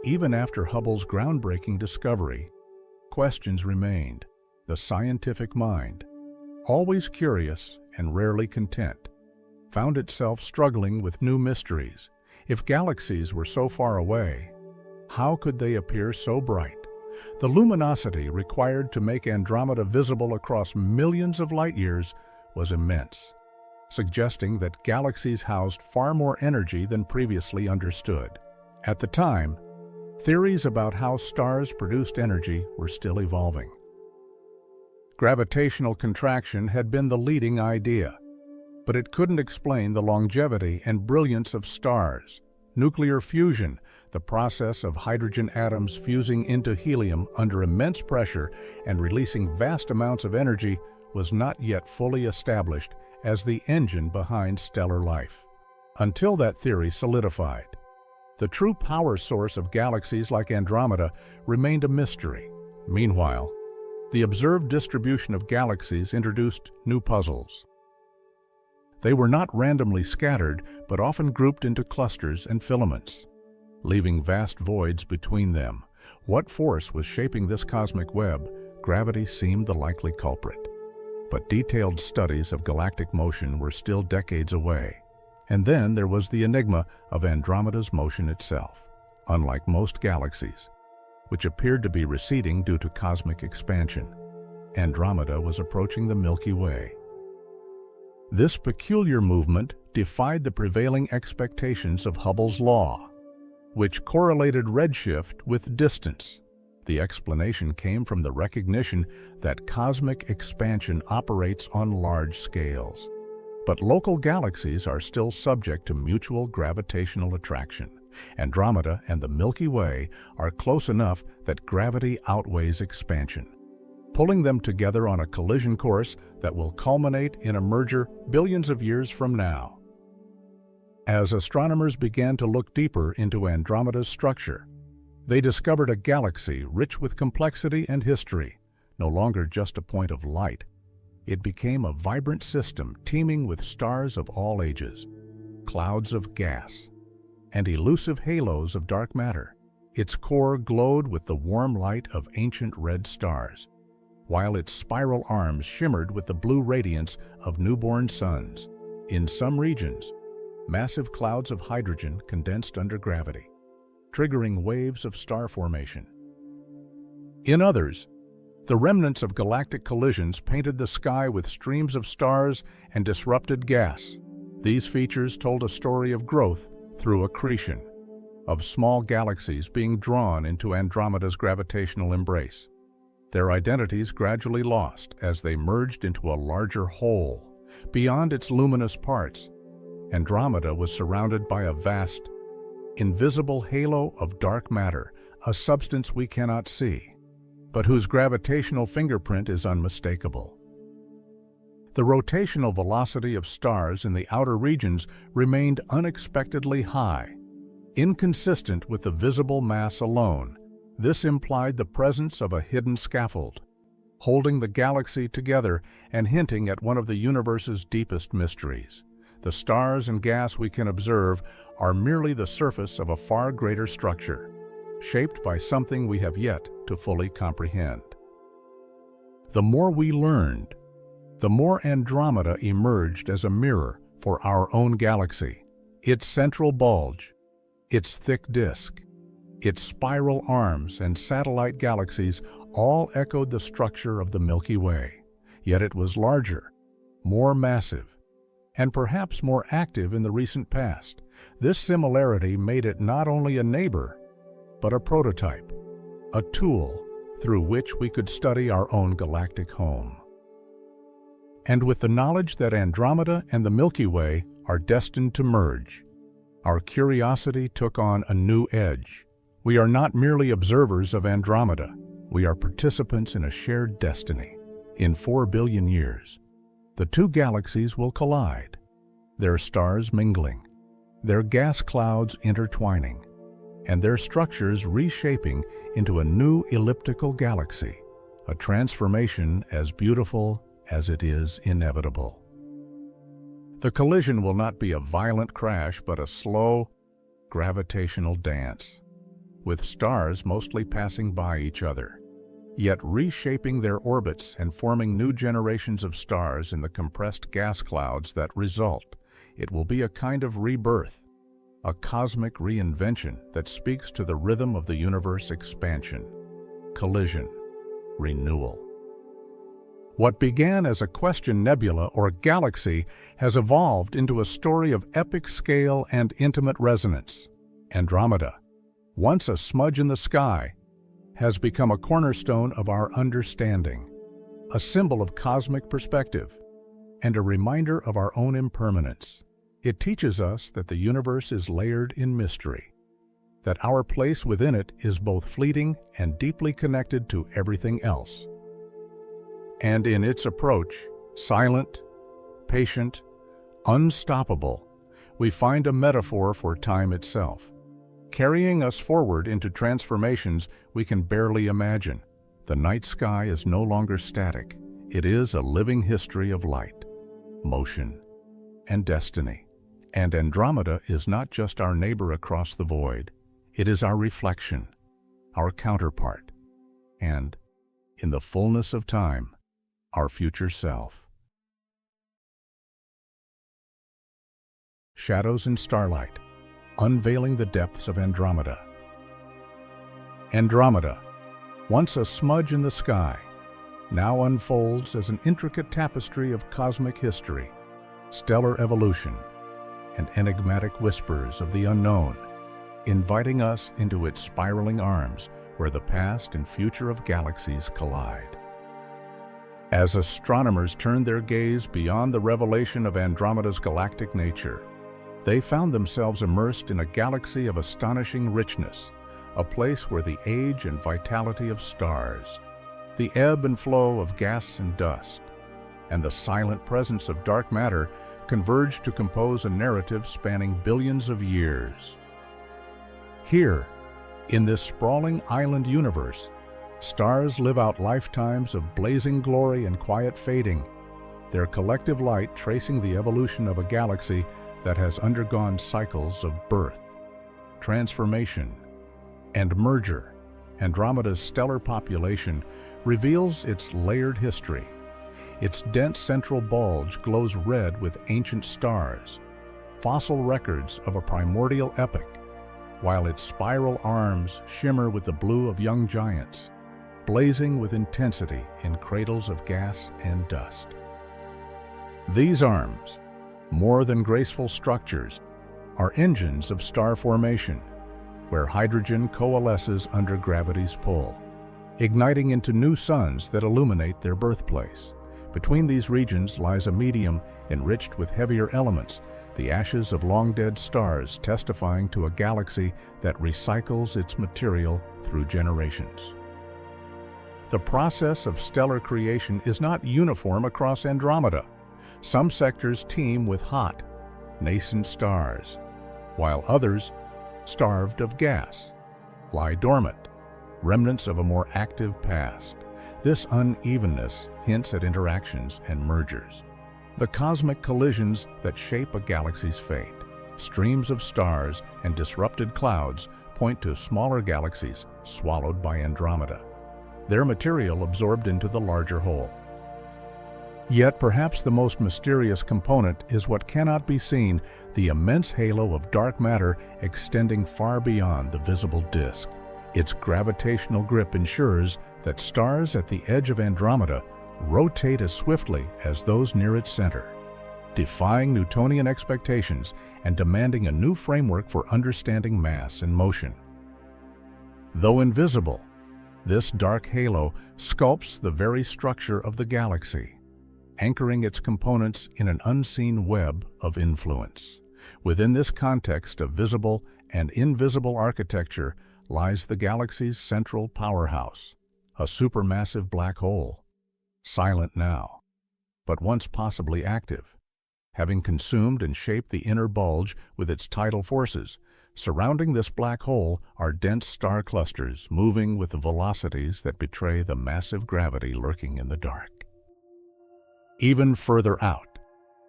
even after Hubble's groundbreaking discovery, questions remained. The scientific mind, always curious and rarely content, found itself struggling with new mysteries. If galaxies were so far away, how could they appear so bright? The luminosity required to make Andromeda visible across millions of light-years was immense, suggesting that galaxies housed far more energy than previously understood. At the time, theories about how stars produced energy were still evolving. Gravitational contraction had been the leading idea, but it couldn't explain the longevity and brilliance of stars. Nuclear fusion, the process of hydrogen atoms fusing into helium under immense pressure and releasing vast amounts of energy, was not yet fully established as the engine behind stellar life. Until that theory solidified, the true power source of galaxies like Andromeda remained a mystery. Meanwhile, the observed distribution of galaxies introduced new puzzles. They were not randomly scattered, but often grouped into clusters and filaments, leaving vast voids between them. What force was shaping this cosmic web? Gravity seemed the likely culprit. But detailed studies of galactic motion were still decades away. And then there was the enigma of Andromeda's motion itself. Unlike most galaxies, which appeared to be receding due to cosmic expansion, Andromeda was approaching the Milky Way. This peculiar movement defied the prevailing expectations of Hubble's law, which correlated redshift with distance. The explanation came from the recognition that cosmic expansion operates on large scales. But local galaxies are still subject to mutual gravitational attraction. Andromeda and the Milky Way are close enough that gravity outweighs expansion, pulling them together on a collision course that will culminate in a merger billions of years from now. As astronomers began to look deeper into Andromeda's structure, they discovered a galaxy rich with complexity and history, no longer just a point of light. It became a vibrant system teeming with stars of all ages, clouds of gas, and elusive halos of dark matter. Its core glowed with the warm light of ancient red stars, while its spiral arms shimmered with the blue radiance of newborn suns. In some regions, massive clouds of hydrogen condensed under gravity, triggering waves of star formation. In others, the remnants of galactic collisions painted the sky with streams of stars and disrupted gas. These features told a story of growth through accretion, of small galaxies being drawn into Andromeda's gravitational embrace. Their identities gradually lost as they merged into a larger whole. Beyond its luminous parts, Andromeda was surrounded by a vast, invisible halo of dark matter, a substance we cannot see, but whose gravitational fingerprint is unmistakable. The rotational velocity of stars in the outer regions remained unexpectedly high, inconsistent with the visible mass alone. This implied the presence of a hidden scaffold, holding the galaxy together and hinting at one of the universe's deepest mysteries. The stars and gas we can observe are merely the surface of a far greater structure, shaped by something we have yet to fully comprehend. The more we learned, the more Andromeda emerged as a mirror for our own galaxy. Its central bulge, its thick disk, its spiral arms and satellite galaxies all echoed the structure of the Milky Way. Yet it was larger, more massive, and perhaps more active in the recent past. This similarity made it not only a neighbor, but a prototype, a tool through which we could study our own galactic home. And with the knowledge that Andromeda and the Milky Way are destined to merge, our curiosity took on a new edge. We are not merely observers of Andromeda, we are participants in a shared destiny. In 4 billion years, the two galaxies will collide, their stars mingling, their gas clouds intertwining, and their structures reshaping into a new elliptical galaxy, a transformation as beautiful as it is inevitable. The collision will not be a violent crash, but a slow, gravitational dance, with stars mostly passing by each other, yet reshaping their orbits and forming new generations of stars in the compressed gas clouds that result. It will be a kind of rebirth, a cosmic reinvention that speaks to the rhythm of the universe expansion, collision, renewal. What began as a question nebula or galaxy has evolved into a story of epic scale and intimate resonance. Andromeda, once a smudge in the sky, has become a cornerstone of our understanding, a symbol of cosmic perspective, and a reminder of our own impermanence. It teaches us that the universe is layered in mystery, that our place within it is both fleeting and deeply connected to everything else. And in its approach, silent, patient, unstoppable, we find a metaphor for time itself, carrying us forward into transformations we can barely imagine. The night sky is no longer static. It is a living history of light, motion, and destiny. And Andromeda is not just our neighbor across the void. It is our reflection, our counterpart, and, in the fullness of time, our future self. Shadows in starlight, unveiling the depths of Andromeda. Andromeda, once a smudge in the sky, now unfolds as an intricate tapestry of cosmic history, stellar evolution, and enigmatic whispers of the unknown, inviting us into its spiraling arms where the past and future of galaxies collide. As astronomers turned their gaze beyond the revelation of Andromeda's galactic nature, they found themselves immersed in a galaxy of astonishing richness, a place where the age and vitality of stars, the ebb and flow of gas and dust, and the silent presence of dark matter converged to compose a narrative spanning billions of years. Here, in this sprawling island universe, stars live out lifetimes of blazing glory and quiet fading, their collective light tracing the evolution of a galaxy that has undergone cycles of birth, transformation, and merger. Andromeda's stellar population reveals its layered history. Its dense central bulge glows red with ancient stars, fossil records of a primordial epoch, while its spiral arms shimmer with the blue of young giants, blazing with intensity in cradles of gas and dust. These arms, more than graceful structures, are engines of star formation, where hydrogen coalesces under gravity's pull, igniting into new suns that illuminate their birthplace. Between these regions lies a medium enriched with heavier elements, the ashes of long-dead stars testifying to a galaxy that recycles its material through generations. The process of stellar creation is not uniform across Andromeda. Some sectors teem with hot, nascent stars, while others, starved of gas, lie dormant, remnants of a more active past. This unevenness hints at interactions and mergers, the cosmic collisions that shape a galaxy's fate. Streams of stars and disrupted clouds point to smaller galaxies swallowed by Andromeda, their material absorbed into the larger whole. Yet perhaps the most mysterious component is what cannot be seen, the immense halo of dark matter extending far beyond the visible disk. Its gravitational grip ensures that stars at the edge of Andromeda rotate as swiftly as those near its center, defying Newtonian expectations and demanding a new framework for understanding mass and motion. Though invisible, this dark halo sculpts the very structure of the galaxy, anchoring its components in an unseen web of influence. Within this context of visible and invisible architecture lies the galaxy's central powerhouse, a supermassive black hole, silent now, but once possibly active, having consumed and shaped the inner bulge with its tidal forces. Surrounding this black hole are dense star clusters moving with the velocities that betray the massive gravity lurking in the dark. Even further out,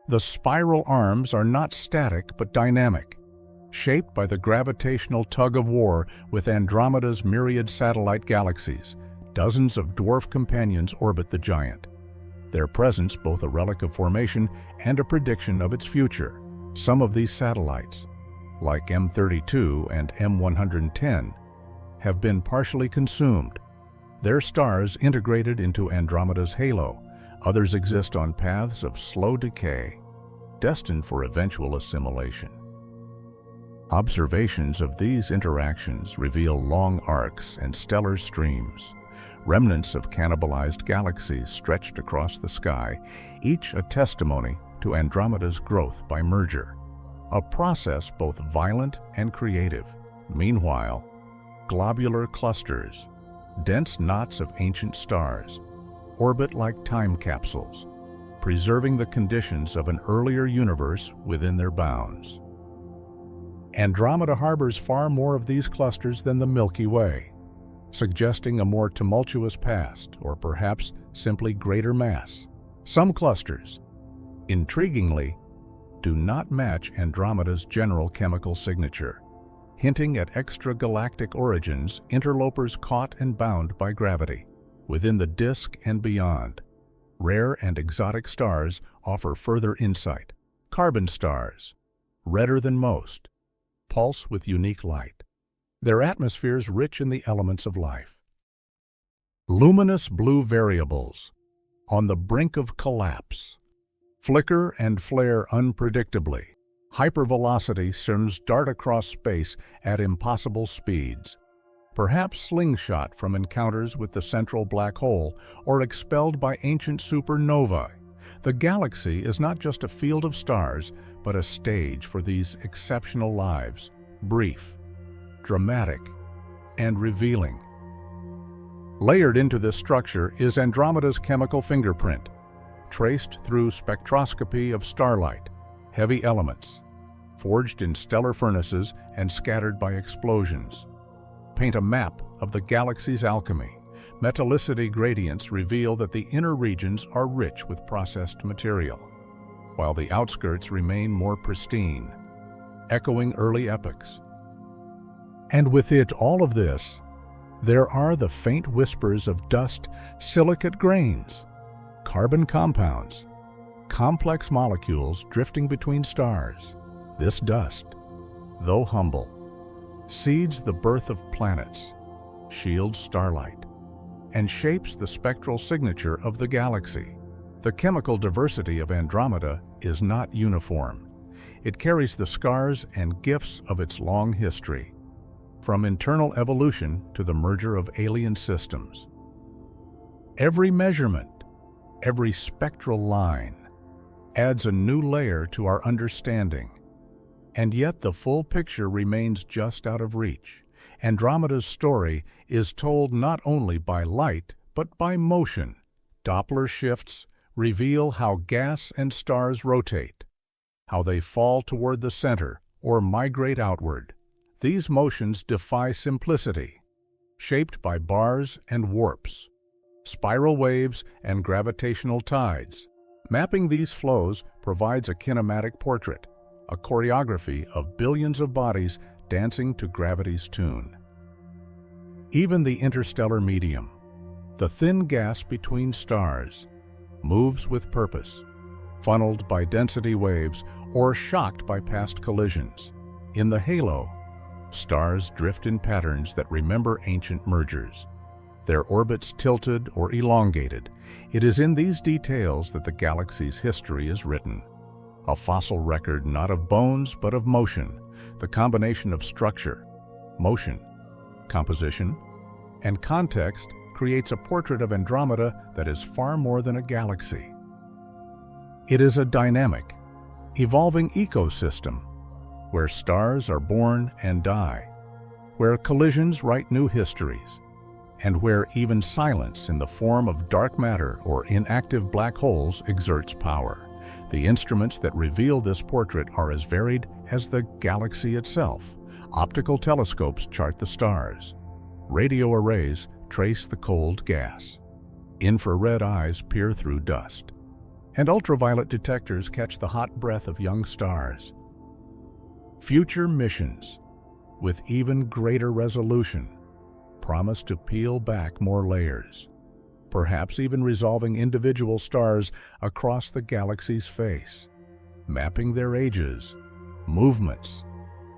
the spiral arms are not static but dynamic, shaped by the gravitational tug-of-war with Andromeda's myriad satellite galaxies. Dozens of dwarf companions orbit the giant, their presence both a relic of formation and a prediction of its future. Some of these satellites, like M32 and M110, have been partially consumed, their stars integrated into Andromeda's halo. Others exist on paths of slow decay, destined for eventual assimilation. Observations of these interactions reveal long arcs and stellar streams, remnants of cannibalized galaxies stretched across the sky, each a testimony to Andromeda's growth by merger, a process both violent and creative. Meanwhile, globular clusters, dense knots of ancient stars, orbit like time capsules, preserving the conditions of an earlier universe within their bounds. Andromeda harbors far more of these clusters than the Milky Way, suggesting a more tumultuous past, or perhaps simply greater mass. Some clusters, intriguingly, do not match Andromeda's general chemical signature, hinting at extragalactic origins, interlopers caught and bound by gravity. Within the disk and beyond, rare and exotic stars offer further insight. Carbon stars, redder than most, pulse with unique light, their atmospheres rich in the elements of life. Luminous blue variables, on the brink of collapse, flicker and flare unpredictably. Hypervelocity suns dart across space at impossible speeds, perhaps slingshot from encounters with the central black hole or expelled by ancient supernovae. The galaxy is not just a field of stars, but a stage for these exceptional lives, brief, dramatic, and revealing. Layered into this structure is Andromeda's chemical fingerprint, traced through spectroscopy of starlight, heavy elements, forged in stellar furnaces and scattered by explosions, paint a map of the galaxy's alchemy. Metallicity gradients reveal that the inner regions are rich with processed material, while the outskirts remain more pristine, echoing early epochs. And with all of this, there are the faint whispers of dust, silicate grains, carbon compounds, complex molecules drifting between stars. This dust, though humble, seeds the birth of planets, shields starlight, and shapes the spectral signature of the galaxy. The chemical diversity of Andromeda is not uniform. It carries the scars and gifts of its long history, from internal evolution to the merger of alien systems. Every measurement, every spectral line, adds a new layer to our understanding. And yet the full picture remains just out of reach. Andromeda's story is told not only by light, but by motion. Doppler shifts reveal how gas and stars rotate, how they fall toward the center or migrate outward. These motions defy simplicity, shaped by bars and warps, spiral waves, and gravitational tides. Mapping these flows provides a kinematic portrait, a choreography of billions of bodies dancing to gravity's tune. Even the interstellar medium, the thin gas between stars, moves with purpose, funneled by density waves or shocked by past collisions. In the halo, stars drift in patterns that remember ancient mergers, their orbits tilted or elongated. It is in these details that the galaxy's history is written. A fossil record not of bones but of motion, the combination of structure, motion, composition, and context creates a portrait of Andromeda that is far more than a galaxy. It is a dynamic, evolving ecosystem where stars are born and die, where collisions write new histories, and where even silence in the form of dark matter or inactive black holes exerts power. The instruments that reveal this portrait are as varied as the galaxy itself. Optical telescopes chart the stars. Radio arrays trace the cold gas. Infrared eyes peer through dust. And ultraviolet detectors catch the hot breath of young stars. Future missions, with even greater resolution, promise to peel back more layers, perhaps even resolving individual stars across the galaxy's face, mapping their ages, movements,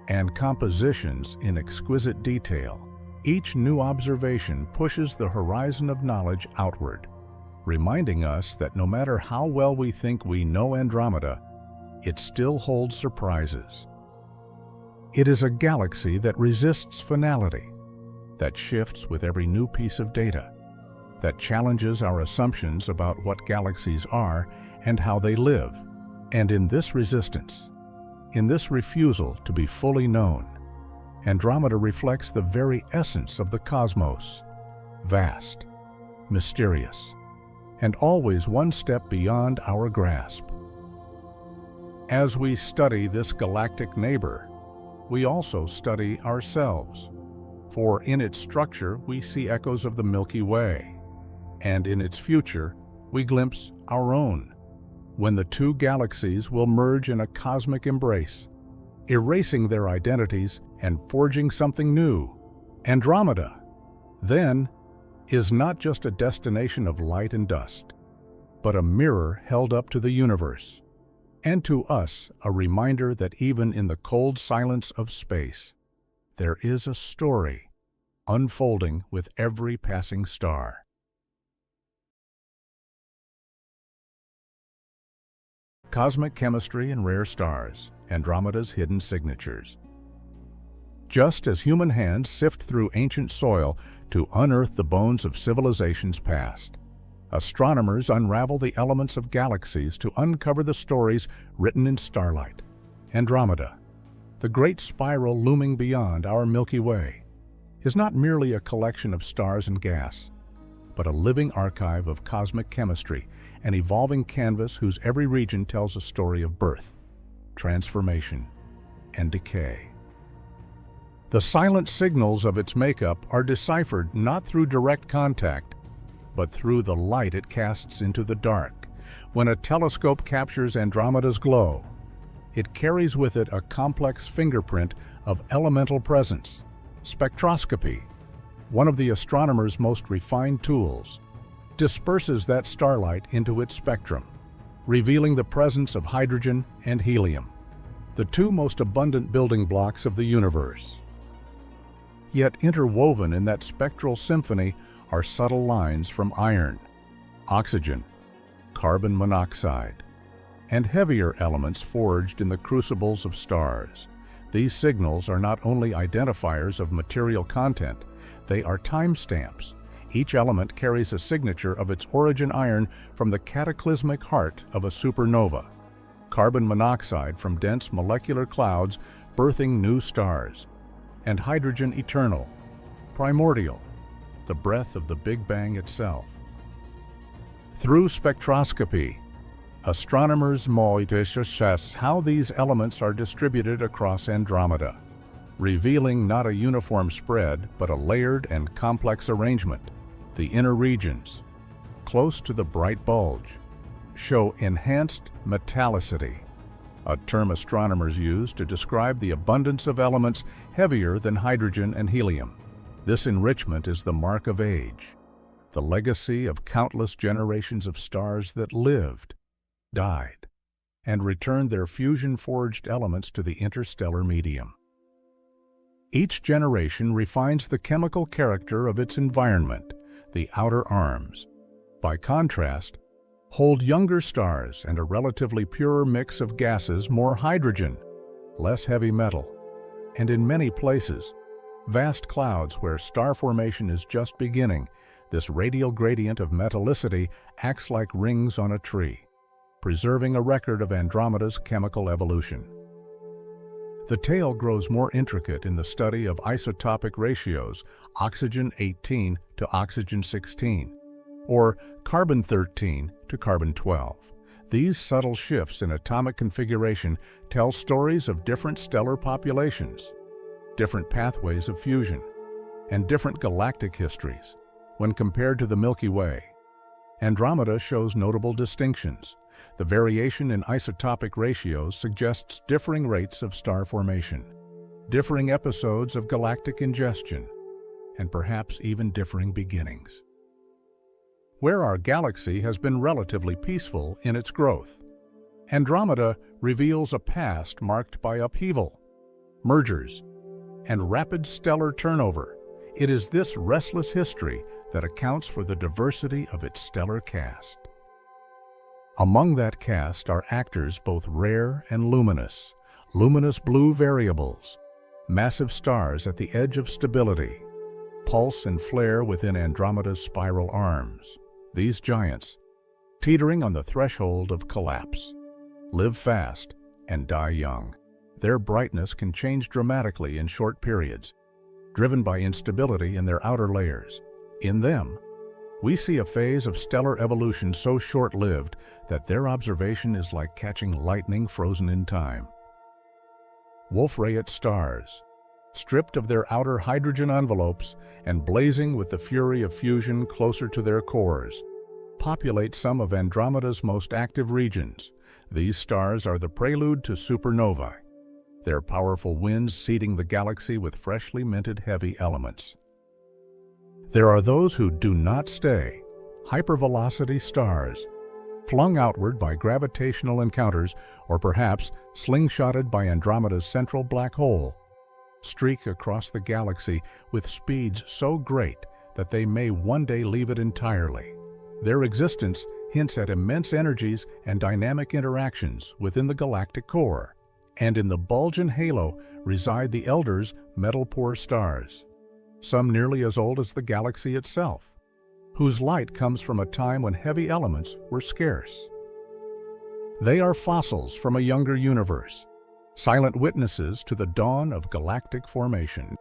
and compositions in exquisite detail. Each new observation pushes the horizon of knowledge outward, reminding us that no matter how well we think we know Andromeda, it still holds surprises. It is a galaxy that resists finality, that shifts with every new piece of data, that challenges our assumptions about what galaxies are and how they live. And in this resistance, in this refusal to be fully known, Andromeda reflects the very essence of the cosmos, vast, mysterious, and always one step beyond our grasp. As we study this galactic neighbor, we also study ourselves, for in its structure we see echoes of the Milky Way, and in its future we glimpse our own, when the two galaxies will merge in a cosmic embrace, erasing their identities and forging something new. Andromeda, then, is not just a destination of light and dust, but a mirror held up to the universe, and to us a reminder that even in the cold silence of space, there is a story unfolding with every passing star. Cosmic chemistry and rare stars, Andromeda's hidden signatures. Just as human hands sift through ancient soil to unearth the bones of civilizations past, astronomers unravel the elements of galaxies to uncover the stories written in starlight. Andromeda, the great spiral looming beyond our Milky Way, is not merely a collection of stars and gas, but a living archive of cosmic chemistry, an evolving canvas whose every region tells a story of birth, transformation, and decay. The silent signals of its makeup are deciphered not through direct contact, but through the light it casts into the dark. When a telescope captures Andromeda's glow, it carries with it a complex fingerprint of elemental presence. Spectroscopy, one of the astronomer's most refined tools, disperses that starlight into its spectrum, revealing the presence of hydrogen and helium, the two most abundant building blocks of the universe. Yet interwoven in that spectral symphony are subtle lines from iron, oxygen, carbon monoxide, and heavier elements forged in the crucibles of stars. These signals are not only identifiers of material content, they are timestamps. Each element carries a signature of its origin: iron from the cataclysmic heart of a supernova, carbon monoxide from dense molecular clouds birthing new stars, and hydrogen eternal, primordial, the breath of the Big Bang itself. Through spectroscopy, astronomers might assess how these elements are distributed across Andromeda, revealing not a uniform spread, but a layered and complex arrangement. The inner regions, close to the bright bulge, show enhanced metallicity, a term astronomers use to describe the abundance of elements heavier than hydrogen and helium. This enrichment is the mark of age, the legacy of countless generations of stars that lived, died, and returned their fusion-forged elements to the interstellar medium. Each generation refines the chemical character of its environment, the outer arms. By contrast, hold younger stars and a relatively purer mix of gases, more hydrogen, less heavy metal, and in many places, vast clouds where star formation is just beginning. This radial gradient of metallicity acts like rings on a tree, preserving a record of Andromeda's chemical evolution. The tale grows more intricate in the study of isotopic ratios, oxygen-18 to oxygen-16, or carbon-13 to carbon-12. These subtle shifts in atomic configuration tell stories of different stellar populations, different pathways of fusion, and different galactic histories. When compared to the Milky Way, Andromeda shows notable distinctions. The variation in isotopic ratios suggests differing rates of star formation, differing episodes of galactic ingestion, and perhaps even differing beginnings. Where our galaxy has been relatively peaceful in its growth, Andromeda reveals a past marked by upheaval, mergers, and rapid stellar turnover. It is this restless history that accounts for the diversity of its stellar cast. Among that cast are actors both rare and luminous blue variables, massive stars at the edge of stability, pulse and flare within Andromeda's spiral arms. These giants, teetering on the threshold of collapse, live fast and die young. Their brightness can change dramatically in short periods, driven by instability in their outer layers. In them, we see a phase of stellar evolution so short-lived that their observation is like catching lightning frozen in time. Wolf-Rayet stars, stripped of their outer hydrogen envelopes and blazing with the fury of fusion closer to their cores, populate some of Andromeda's most active regions. These stars are the prelude to supernovae, their powerful winds seeding the galaxy with freshly minted heavy elements. There are those who do not stay, hypervelocity stars, flung outward by gravitational encounters or perhaps slingshotted by Andromeda's central black hole, streak across the galaxy with speeds so great that they may one day leave it entirely. Their existence hints at immense energies and dynamic interactions within the galactic core, and in the bulge and halo reside the elders, metal-poor stars, some nearly as old as the galaxy itself, whose light comes from a time when heavy elements were scarce. They are fossils from a younger universe, silent witnesses to the dawn of galactic formation.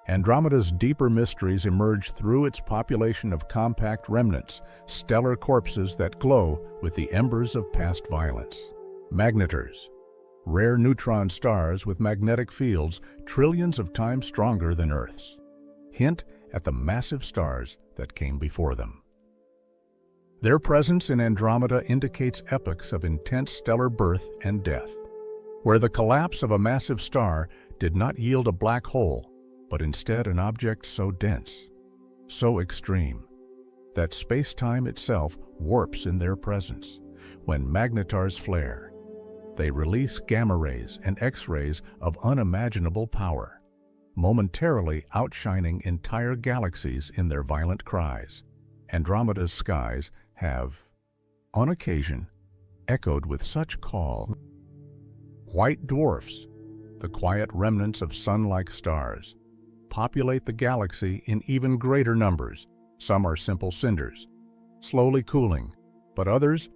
Andromeda's deeper mysteries emerge through its population of compact remnants, stellar corpses that glow with the embers of past violence. Magnetars, rare neutron stars with magnetic fields trillions of times stronger than Earth's, hint at the massive stars that came before them. Their presence in Andromeda indicates epochs of intense stellar birth and death, where the collapse of a massive star did not yield a black hole, but instead an object so dense, so extreme, that space-time itself warps in their presence. When magnetars flare, they release gamma rays and X-rays of unimaginable power, momentarily outshining entire galaxies in their violent cries. Andromeda's skies have, on occasion, echoed with such call. White dwarfs, the quiet remnants of sun-like stars, populate the galaxy in even greater numbers. Some are simple cinders, slowly cooling, but others,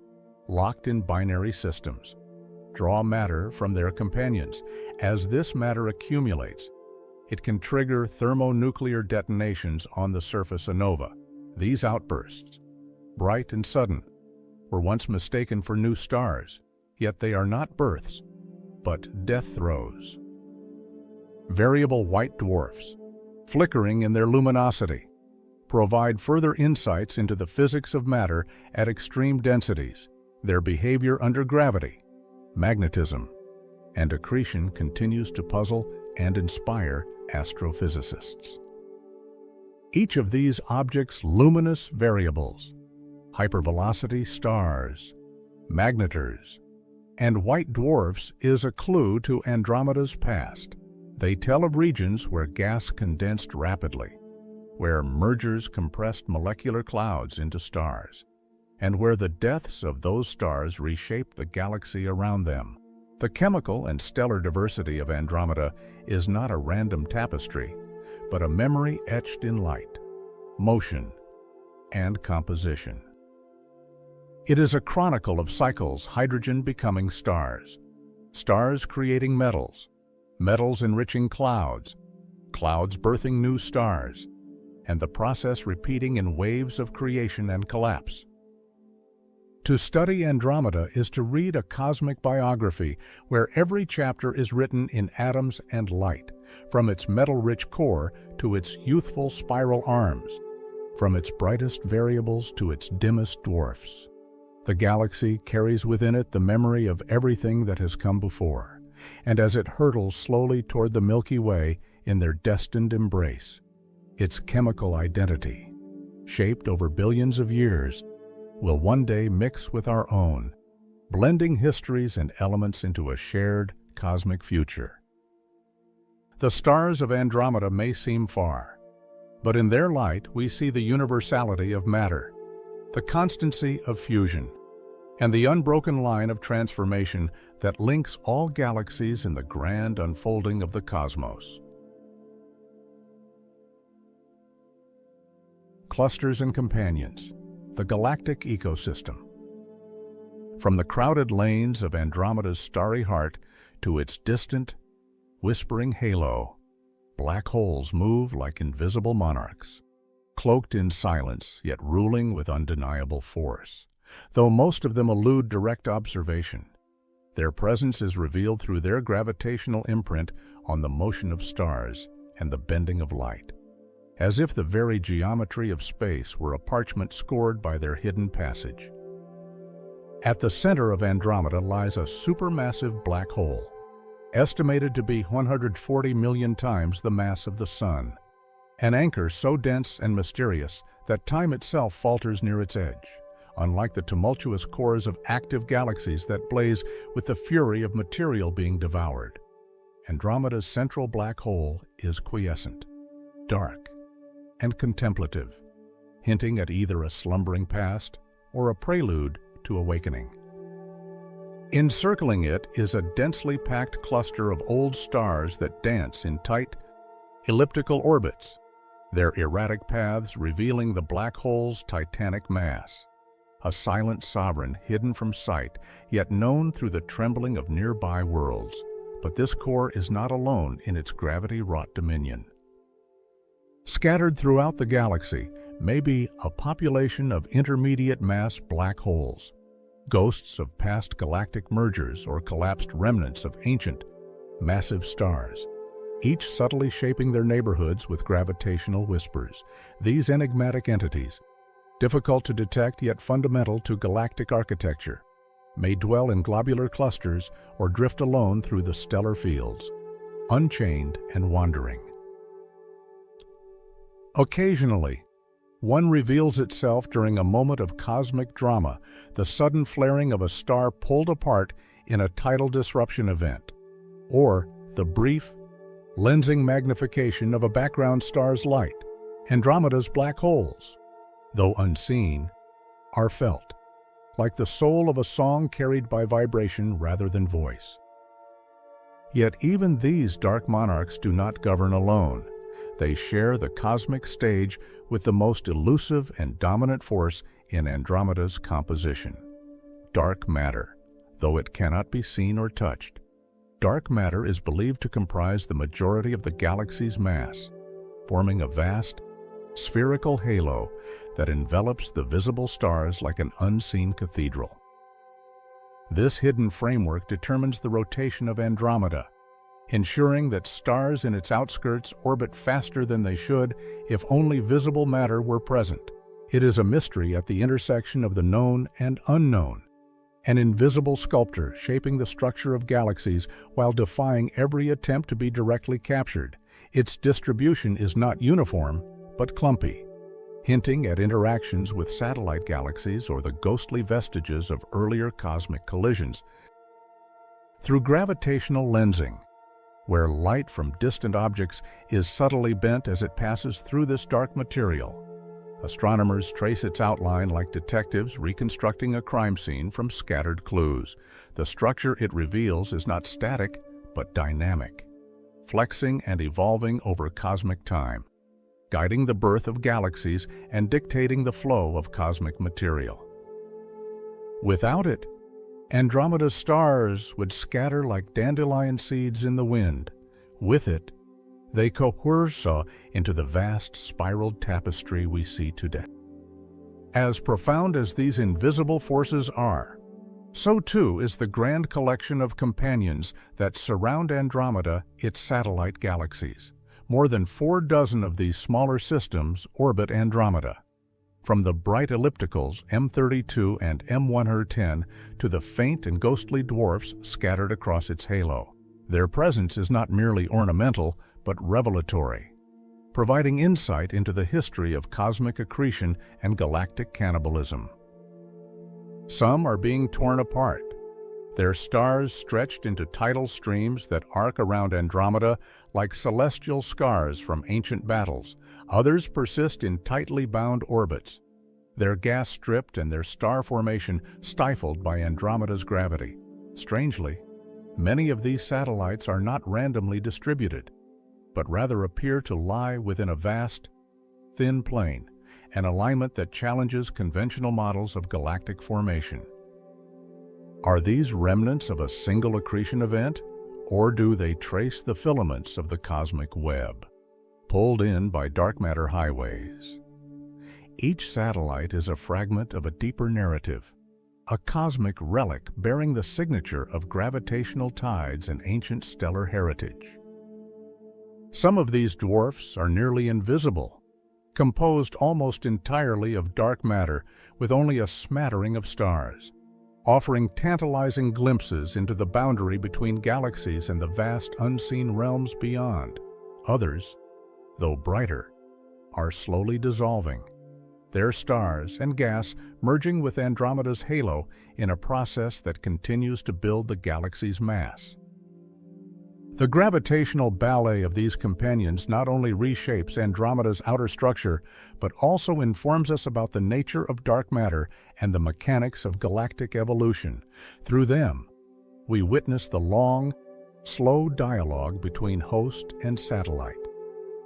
locked in binary systems, draw matter from their companions. As this matter accumulates, it can trigger thermonuclear detonations on the surface of nova. These outbursts, bright and sudden, were once mistaken for new stars, yet they are not births, but death throes. Variable white dwarfs, flickering in their luminosity, provide further insights into the physics of matter at extreme densities, their behavior under gravity, magnetism, and accretion continues to puzzle and inspire astrophysicists. Each of these objects' luminous variables, hypervelocity stars, magnetars, and white dwarfs is a clue to Andromeda's past. They tell of regions where gas condensed rapidly, where mergers compressed molecular clouds into stars, and where the deaths of those stars reshaped the galaxy around them. The chemical and stellar diversity of Andromeda is not a random tapestry, but a memory etched in light, motion, and composition. It is a chronicle of cycles, hydrogen becoming stars, stars creating metals, metals enriching clouds, clouds birthing new stars, and the process repeating in waves of creation and collapse. To study Andromeda is to read a cosmic biography where every chapter is written in atoms and light, from its metal-rich core to its youthful spiral arms, from its brightest variables to its dimmest dwarfs. The galaxy carries within it the memory of everything that has come before, and as it hurtles slowly toward the Milky Way in their destined embrace, its chemical identity, shaped over billions of years, will one day mix with our own, blending histories and elements into a shared cosmic future. The stars of Andromeda may seem far, but in their light we see the universality of matter, the constancy of fusion, and the unbroken line of transformation that links all galaxies in the grand unfolding of the cosmos. Clusters and companions, the galactic ecosystem. From the crowded lanes of Andromeda's starry heart to its distant, whispering halo, black holes move like invisible monarchs, cloaked in silence yet ruling with undeniable force. Though most of them elude direct observation, their presence is revealed through their gravitational imprint on the motion of stars and the bending of light, as if the very geometry of space were a parchment scored by their hidden passage. At the center of Andromeda lies a supermassive black hole, estimated to be 140 million times the mass of the Sun, an anchor so dense and mysterious that time itself falters near its edge, unlike the tumultuous cores of active galaxies that blaze with the fury of material being devoured. Andromeda's central black hole is quiescent, dark, and contemplative, hinting at either a slumbering past or a prelude to awakening. Encircling it is a densely packed cluster of old stars that dance in tight, elliptical orbits, their erratic paths revealing the black hole's titanic mass, a silent sovereign hidden from sight, yet known through the trembling of nearby worlds. But this core is not alone in its gravity-wrought dominion. Scattered throughout the galaxy may be a population of intermediate-mass black holes, ghosts of past galactic mergers or collapsed remnants of ancient, massive stars, each subtly shaping their neighborhoods with gravitational whispers. These enigmatic entities, difficult to detect yet fundamental to galactic architecture, may dwell in globular clusters or drift alone through the stellar fields, unchained and wandering. Occasionally, one reveals itself during a moment of cosmic drama, the sudden flaring of a star pulled apart in a tidal disruption event, or the brief, lensing magnification of a background star's light. Andromeda's black holes, though unseen, are felt, like the soul of a song carried by vibration rather than voice. Yet even these dark monarchs do not govern alone. They share the cosmic stage with the most elusive and dominant force in Andromeda's composition: dark matter. Though it cannot be seen or touched, dark matter is believed to comprise the majority of the galaxy's mass, forming a vast, spherical halo that envelops the visible stars like an unseen cathedral. This hidden framework determines the rotation of Andromeda, ensuring that stars in its outskirts orbit faster than they should if only visible matter were present. It is a mystery at the intersection of the known and unknown, an invisible sculptor shaping the structure of galaxies while defying every attempt to be directly captured. Its distribution is not uniform, but clumpy, hinting at interactions with satellite galaxies or the ghostly vestiges of earlier cosmic collisions. Through gravitational lensing, where light from distant objects is subtly bent as it passes through this dark material, astronomers trace its outline like detectives reconstructing a crime scene from scattered clues. The structure it reveals is not static, but dynamic, flexing and evolving over cosmic time, guiding the birth of galaxies and dictating the flow of cosmic material. Without it, Andromeda's stars would scatter like dandelion seeds in the wind. With it, they coerce into the vast spiraled tapestry we see today. As profound as these invisible forces are, so too is the grand collection of companions that surround Andromeda, its satellite galaxies. More than 4 dozen of these smaller systems orbit Andromeda, from the bright ellipticals M32 and M110 to the faint and ghostly dwarfs scattered across its halo. Their presence is not merely ornamental, but revelatory, providing insight into the history of cosmic accretion and galactic cannibalism. Some are being torn apart, their stars stretched into tidal streams that arc around Andromeda like celestial scars from ancient battles. Others persist in tightly bound orbits, their gas stripped and their star formation stifled by Andromeda's gravity. Strangely, many of these satellites are not randomly distributed, but rather appear to lie within a vast, thin plane, an alignment that challenges conventional models of galactic formation. Are these remnants of a single accretion event, or do they trace the filaments of the cosmic web, pulled in by dark matter highways? Each satellite is a fragment of a deeper narrative, a cosmic relic bearing the signature of gravitational tides and ancient stellar heritage. Some of these dwarfs are nearly invisible, composed almost entirely of dark matter with only a smattering of stars, offering tantalizing glimpses into the boundary between galaxies and the vast unseen realms beyond. Others, though brighter, are slowly dissolving, their stars and gas merging with Andromeda's halo in a process that continues to build the galaxy's mass. The gravitational ballet of these companions not only reshapes Andromeda's outer structure, but also informs us about the nature of dark matter and the mechanics of galactic evolution. Through them, we witness the long, slow dialogue between host and satellite,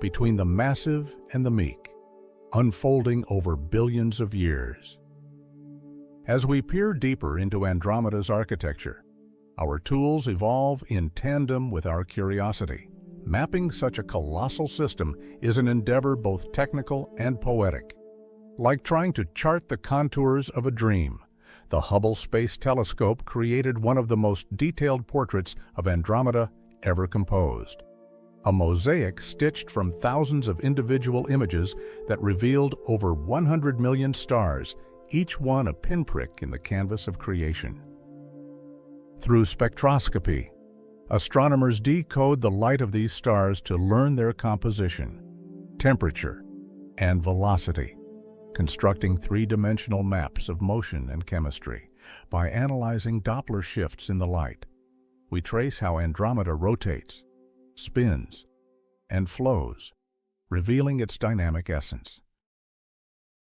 between the massive and the meek, unfolding over billions of years. As we peer deeper into Andromeda's architecture, our tools evolve in tandem with our curiosity. Mapping such a colossal system is an endeavor both technical and poetic. Like trying to chart the contours of a dream, the Hubble Space Telescope created one of the most detailed portraits of Andromeda ever composed. A mosaic stitched from thousands of individual images that revealed over 100 million stars, each one a pinprick in the canvas of creation. Through spectroscopy, astronomers decode the light of these stars to learn their composition, temperature, and velocity, constructing three-dimensional maps of motion and chemistry. By analyzing Doppler shifts in the light, we trace how Andromeda rotates, spins, and flows, revealing its dynamic essence.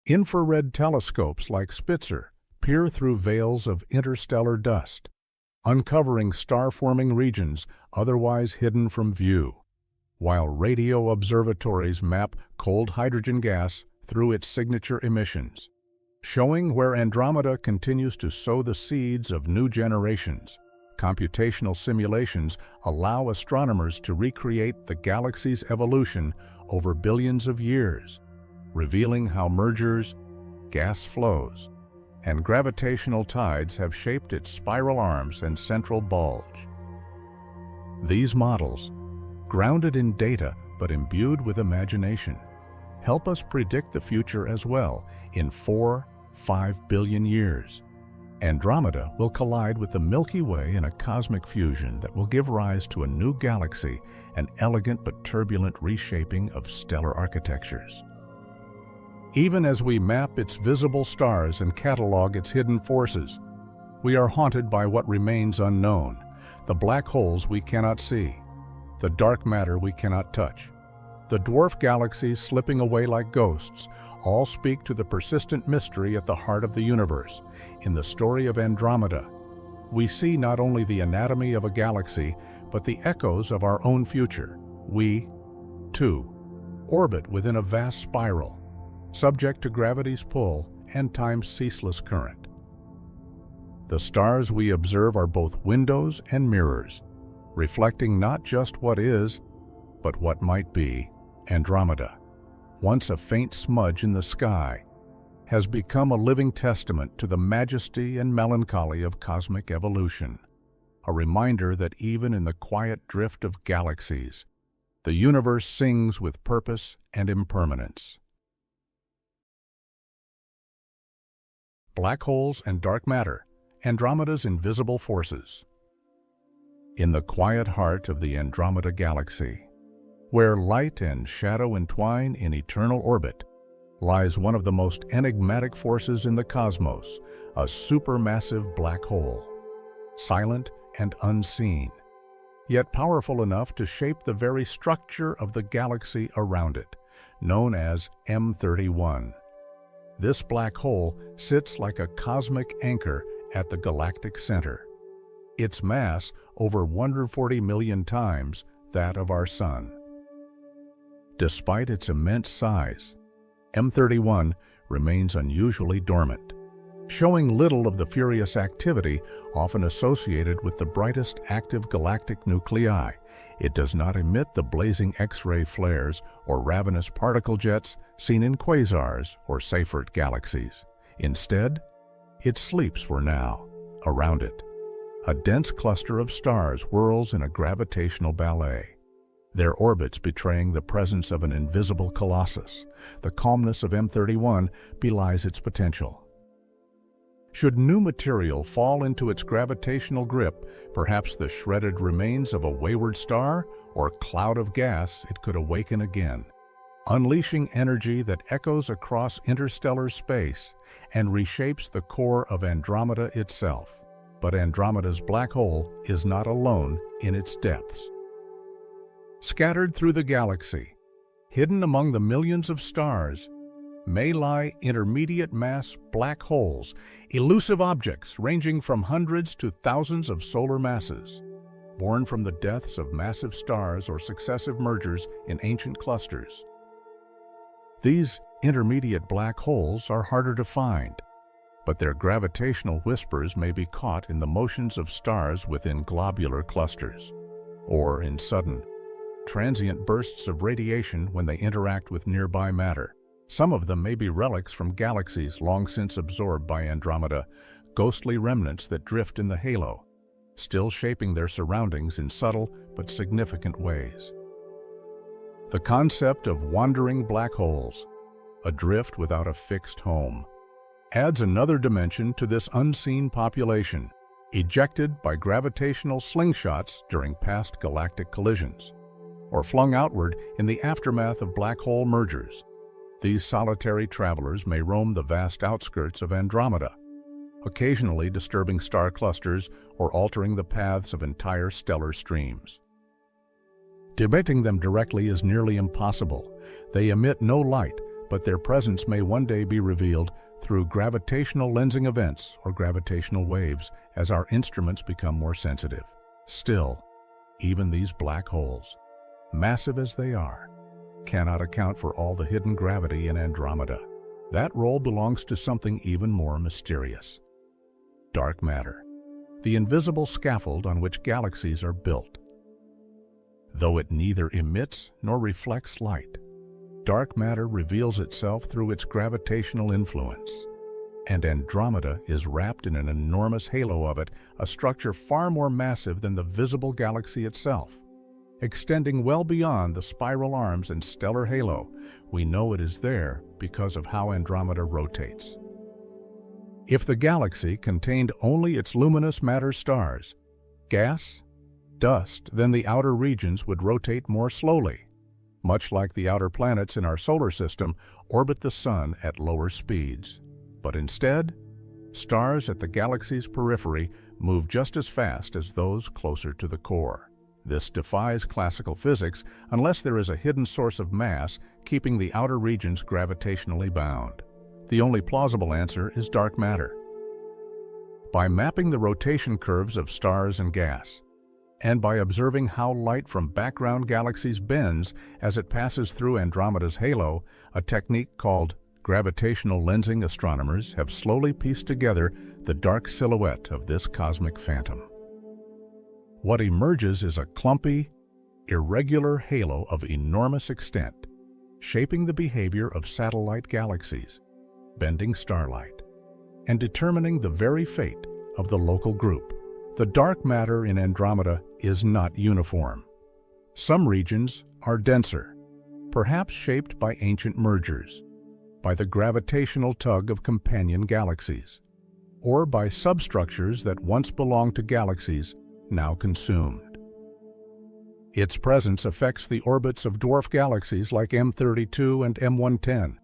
Infrared telescopes like Spitzer peer through veils of interstellar dust, uncovering star-forming regions otherwise hidden from view, while radio observatories map cold hydrogen gas through its signature emissions, showing where Andromeda continues to sow the seeds of new generations. Computational simulations allow astronomers to recreate the galaxy's evolution over billions of years, revealing how mergers, gas flows, and gravitational tides have shaped its spiral arms and central bulge. These models, grounded in data but imbued with imagination, help us predict the future as well in 4-5 billion years. Andromeda will collide with the Milky Way in a cosmic fusion that will give rise to a new galaxy, an elegant but turbulent reshaping of stellar architectures. Even as we map its visible stars and catalog its hidden forces, we are haunted by what remains unknown, the black holes we cannot see, the dark matter we cannot touch. The dwarf galaxies slipping away like ghosts all speak to the persistent mystery at the heart of the universe. In the story of Andromeda, we see not only the anatomy of a galaxy, but the echoes of our own future. We, too, orbit within a vast spiral, subject to gravity's pull and time's ceaseless current. The stars we observe are both windows and mirrors, reflecting not just what is, but what might be. Andromeda, once a faint smudge in the sky, has become a living testament to the majesty and melancholy of cosmic evolution, a reminder that even in the quiet drift of galaxies, the universe sings with purpose and impermanence. Black holes and dark matter, Andromeda's invisible forces. In the quiet heart of the Andromeda galaxy, where light and shadow entwine in eternal orbit, lies one of the most enigmatic forces in the cosmos, a supermassive black hole. Silent and unseen, yet powerful enough to shape the very structure of the galaxy around it, known as M31. This black hole sits like a cosmic anchor at the galactic center, its mass over 140 million times that of our Sun. Despite its immense size, M31 remains unusually dormant, showing little of the furious activity often associated with the brightest active galactic nuclei. It does not emit the blazing X-ray flares or ravenous particle jets seen in quasars or Seyfert galaxies. Instead, it sleeps for now. Around it, a dense cluster of stars whirls in a gravitational ballet, their orbits betraying the presence of an invisible colossus. The calmness of M31 belies its potential. Should new material fall into its gravitational grip, perhaps the shredded remains of a wayward star or cloud of gas, it could awaken again, unleashing energy that echoes across interstellar space and reshapes the core of Andromeda itself. But Andromeda's black hole is not alone in its depths. Scattered through the galaxy, hidden among the millions of stars, may lie intermediate mass black holes, elusive objects ranging from hundreds to thousands of solar masses, born from the deaths of massive stars or successive mergers in ancient clusters. These intermediate black holes are harder to find, but their gravitational whispers may be caught in the motions of stars within globular clusters, or in sudden, transient bursts of radiation when they interact with nearby matter. Some of them may be relics from galaxies long since absorbed by Andromeda, ghostly remnants that drift in the halo, still shaping their surroundings in subtle but significant ways. The concept of wandering black holes, adrift without a fixed home, adds another dimension to this unseen population, ejected by gravitational slingshots during past galactic collisions, or flung outward in the aftermath of black hole mergers. These solitary travelers may roam the vast outskirts of Andromeda, occasionally disturbing star clusters or altering the paths of entire stellar streams. Debating them directly is nearly impossible. They emit no light, but their presence may one day be revealed through gravitational lensing events or gravitational waves as our instruments become more sensitive. Still, even these black holes, massive as they are, cannot account for all the hidden gravity in Andromeda. That role belongs to something even more mysterious. Dark matter, the invisible scaffold on which galaxies are built. Though it neither emits nor reflects light, dark matter reveals itself through its gravitational influence. and Andromeda is wrapped in an enormous halo of it, a structure far more massive than the visible galaxy itself. Extending well beyond the spiral arms and stellar halo, we know it is there because of how Andromeda rotates. If the galaxy contained only its luminous matter stars, gas, dust, then the outer regions would rotate more slowly. Much like the outer planets in our solar system orbit the Sun at lower speeds. But instead, stars at the galaxy's periphery move just as fast as those closer to the core. This defies classical physics unless there is a hidden source of mass keeping the outer regions gravitationally bound. The only plausible answer is dark matter. By mapping the rotation curves of stars and gas, and by observing how light from background galaxies bends as it passes through Andromeda's halo, a technique called gravitational lensing, astronomers have slowly pieced together the dark silhouette of this cosmic phantom. What emerges is a clumpy, irregular halo of enormous extent, shaping the behavior of satellite galaxies, bending starlight, and determining the very fate of the local group. The dark matter in Andromeda is not uniform. Some regions are denser, perhaps shaped by ancient mergers, by the gravitational tug of companion galaxies, or by substructures that once belonged to galaxies now consumed. Its presence affects the orbits of dwarf galaxies like M32 and M110,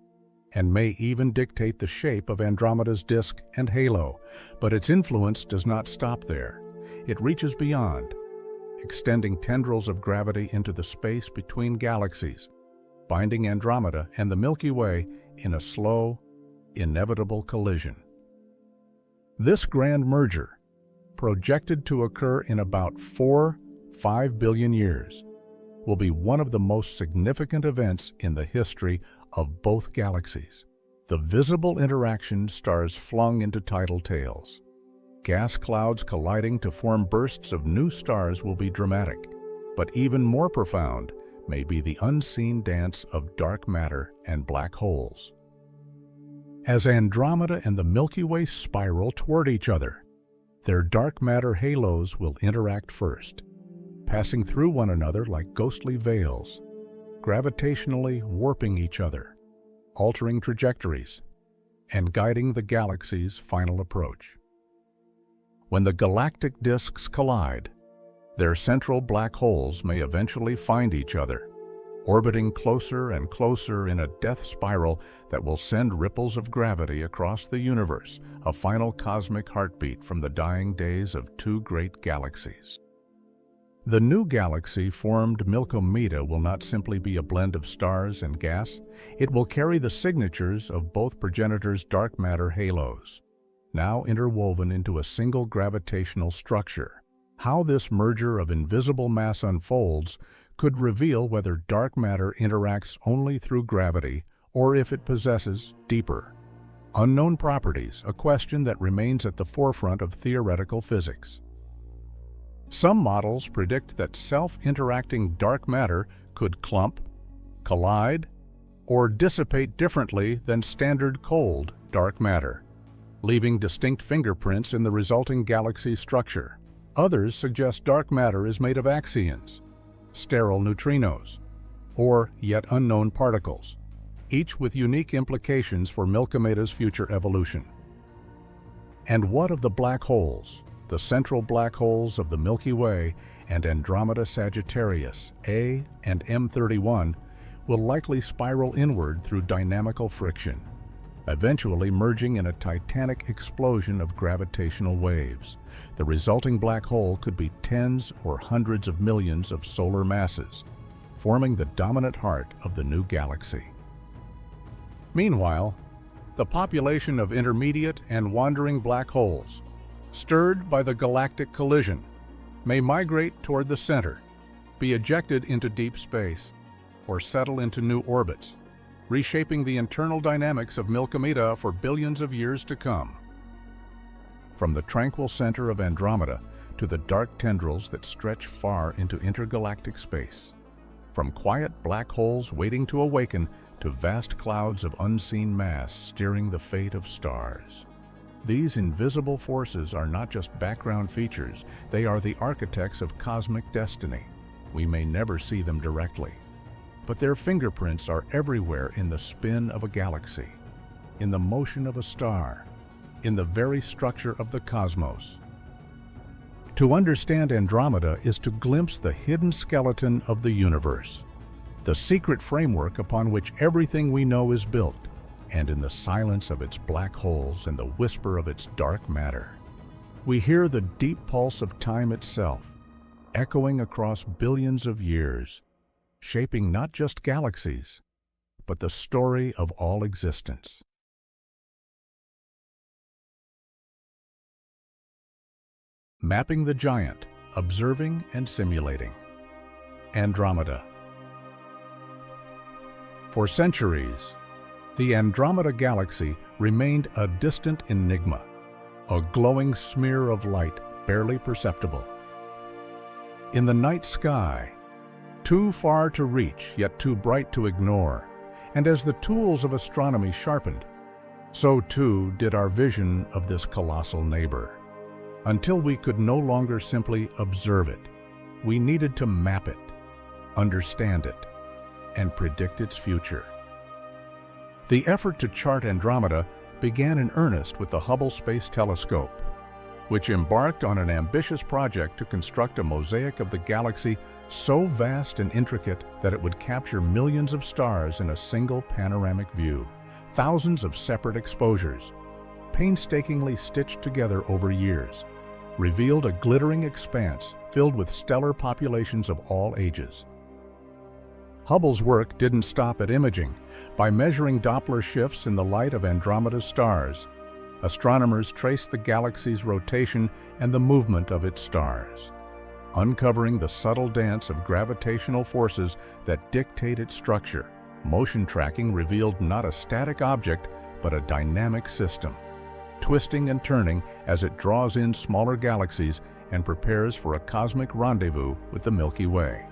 and may even dictate the shape of Andromeda's disk and halo, but its influence does not stop there. It reaches beyond, extending tendrils of gravity into the space between galaxies, binding Andromeda and the Milky Way in a slow, inevitable collision. This grand merger, projected to occur in about 4-5 billion years, will be one of the most significant events in the history of both galaxies. The visible interaction stars flung into tidal tails. Gas clouds colliding to form bursts of new stars will be dramatic, but even more profound may be the unseen dance of dark matter and black holes. As Andromeda and the Milky Way spiral toward each other, their dark matter halos will interact first, passing through one another like ghostly veils, gravitationally warping each other, altering trajectories, and guiding the galaxy's final approach. When the galactic disks collide, their central black holes may eventually find each other, orbiting closer and closer in a death spiral that will send ripples of gravity across the universe, a final cosmic heartbeat from the dying days of two great galaxies. The new galaxy formed Milkomeda will not simply be a blend of stars and gas, it will carry the signatures of both progenitors' dark matter halos, now interwoven into a single gravitational structure. How this merger of invisible mass unfolds could reveal whether dark matter interacts only through gravity or if it possesses deeper, unknown properties, a question that remains at the forefront of theoretical physics. Some models predict that self-interacting dark matter could clump, collide, or dissipate differently than standard cold dark matter, leaving distinct fingerprints in the resulting galaxy structure. Others suggest dark matter is made of axions, sterile neutrinos, or yet unknown particles, each with unique implications for Milkomeda's future evolution. And what of the black holes, the central black holes of the Milky Way and Andromeda Sagittarius, A and M31, will likely spiral inward through dynamical friction, eventually merging in a titanic explosion of gravitational waves. The resulting black hole could be tens or hundreds of millions of solar masses, forming the dominant heart of the new galaxy. Meanwhile, the population of intermediate and wandering black holes, stirred by the galactic collision, may migrate toward the center, be ejected into deep space, or settle into new orbits, reshaping the internal dynamics of Milkomeda for billions of years to come. From the tranquil center of Andromeda to the dark tendrils that stretch far into intergalactic space, from quiet black holes waiting to awaken to vast clouds of unseen mass steering the fate of stars. These invisible forces are not just background features, they are the architects of cosmic destiny. We may never see them directly, but their fingerprints are everywhere in the spin of a galaxy, in the motion of a star, in the very structure of the cosmos. To understand Andromeda is to glimpse the hidden skeleton of the universe, the secret framework upon which everything we know is built, and in the silence of its black holes and the whisper of its dark matter, we hear the deep pulse of time itself, echoing across billions of years, shaping not just galaxies, but the story of all existence. Mapping the giant, observing and simulating. Andromeda. For centuries, the Andromeda Galaxy remained a distant enigma, a glowing smear of light barely perceptible. In the night sky, too far to reach yet too bright to ignore, and as the tools of astronomy sharpened, so too did our vision of this colossal neighbor. Until we could no longer simply observe it, we needed to map it, understand it, and predict its future. The effort to chart Andromeda began in earnest with the Hubble Space Telescope, which embarked on an ambitious project to construct a mosaic of the galaxy so vast and intricate that it would capture millions of stars in a single panoramic view, thousands of separate exposures, painstakingly stitched together over years, revealed a glittering expanse filled with stellar populations of all ages. Hubble's work didn't stop at imaging. By measuring Doppler shifts in the light of Andromeda's stars, astronomers traced the galaxy's rotation and the movement of its stars, uncovering the subtle dance of gravitational forces that dictate its structure. Motion tracking revealed not a static object, but a dynamic system, twisting and turning as it draws in smaller galaxies and prepares for a cosmic rendezvous with the Milky Way.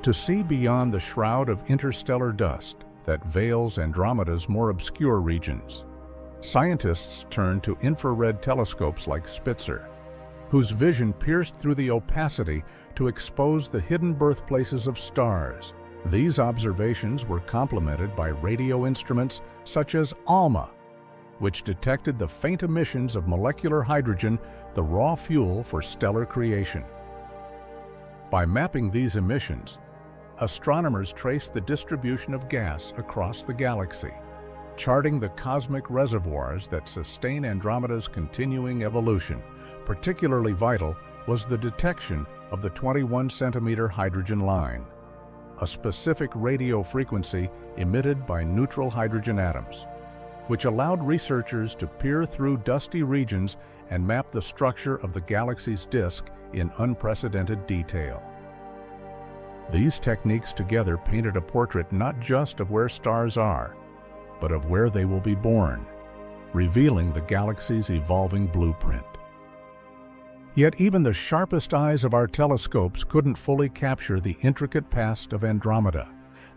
To see beyond the shroud of interstellar dust that veils Andromeda's more obscure regions, scientists turned to infrared telescopes like Spitzer, whose vision pierced through the opacity to expose the hidden birthplaces of stars. These observations were complemented by radio instruments such as ALMA, which detected the faint emissions of molecular hydrogen, the raw fuel for stellar creation. By mapping these emissions, astronomers traced the distribution of gas across the galaxy, charting the cosmic reservoirs that sustain Andromeda's continuing evolution. Particularly vital was the detection of the 21-centimeter hydrogen line, a specific radio frequency emitted by neutral hydrogen atoms, which allowed researchers to peer through dusty regions and map the structure of the galaxy's disk in unprecedented detail. These techniques together painted a portrait not just of where stars are, but of where they will be born, revealing the galaxy's evolving blueprint. Yet even the sharpest eyes of our telescopes couldn't fully capture the intricate past of Andromeda.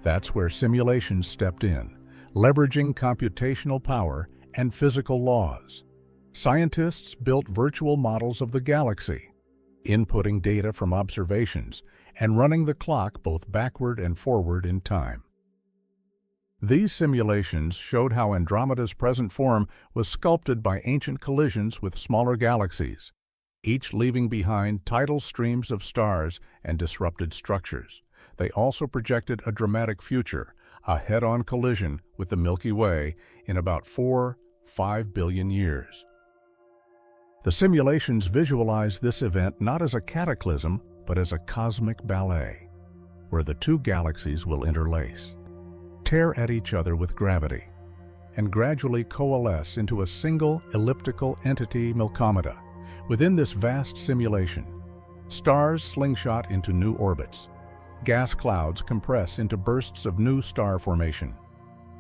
That's where simulations stepped in, leveraging computational power and physical laws. Scientists built virtual models of the galaxy, inputting data from observations and running the clock both backward and forward in time. These simulations showed how Andromeda's present form was sculpted by ancient collisions with smaller galaxies, each leaving behind tidal streams of stars and disrupted structures. They also projected a dramatic future, a head-on collision with the Milky Way in about 4-5 billion years. The simulations visualized this event not as a cataclysm, but as a cosmic ballet, where the two galaxies will interlace, tear at each other with gravity, and gradually coalesce into a single elliptical entity, Milkomeda. Within this vast simulation, stars slingshot into new orbits, gas clouds compress into bursts of new star formation,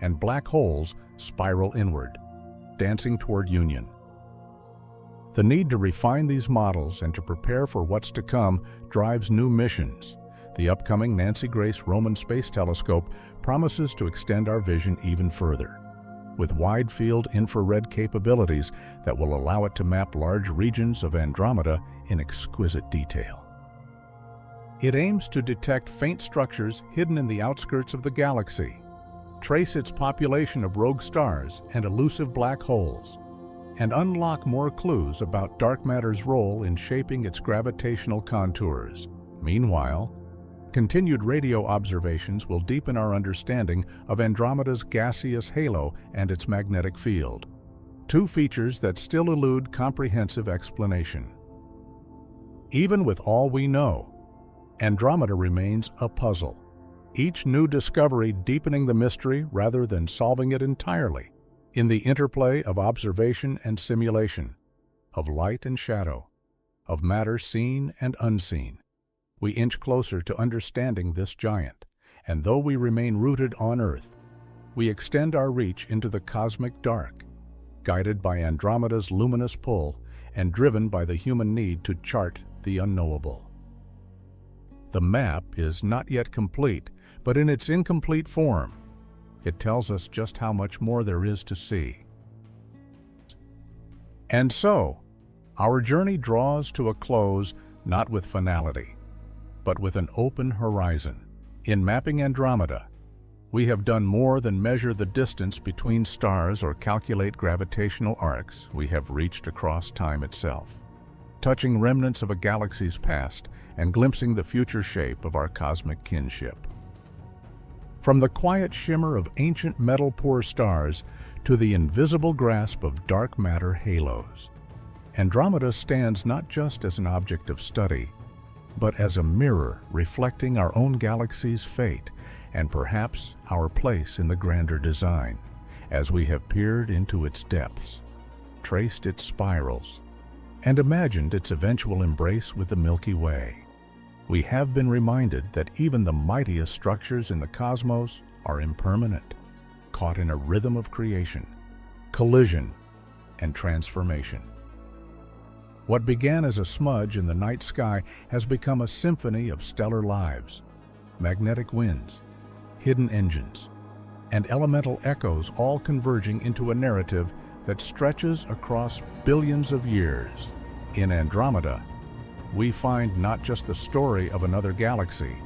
and black holes spiral inward, dancing toward union. The need to refine these models and to prepare for what's to come drives new missions. The upcoming Nancy Grace Roman Space Telescope promises to extend our vision even further, with wide-field infrared capabilities that will allow it to map large regions of Andromeda in exquisite detail. It aims to detect faint structures hidden in the outskirts of the galaxy, trace its population of rogue stars and elusive black holes, and unlock more clues about dark matter's role in shaping its gravitational contours. Meanwhile, continued radio observations will deepen our understanding of Andromeda's gaseous halo and its magnetic field, two features that still elude comprehensive explanation. Even with all we know, Andromeda remains a puzzle, each new discovery deepening the mystery rather than solving it entirely. In the interplay of observation and simulation, of light and shadow, of matter seen and unseen, we inch closer to understanding this giant, and though we remain rooted on Earth, we extend our reach into the cosmic dark, guided by Andromeda's luminous pull and driven by the human need to chart the unknowable. The map is not yet complete, but in its incomplete form, it tells us just how much more there is to see. And so, our journey draws to a close not with finality, but with an open horizon. In mapping Andromeda, we have done more than measure the distance between stars or calculate gravitational arcs. We have reached across time itself, touching remnants of a galaxy's past and glimpsing the future shape of our cosmic kinship. From the quiet shimmer of ancient metal-poor stars to the invisible grasp of dark matter halos, Andromeda stands not just as an object of study, but as a mirror reflecting our own galaxy's fate and perhaps our place in the grander design. As we have peered into its depths, traced its spirals, and imagined its eventual embrace with the Milky Way, we have been reminded that even the mightiest structures in the cosmos are impermanent, caught in a rhythm of creation, collision, and transformation. What began as a smudge in the night sky has become a symphony of stellar lives, magnetic winds, hidden engines, and elemental echoes, all converging into a narrative that stretches across billions of years. In Andromeda, we find not just the story of another galaxy,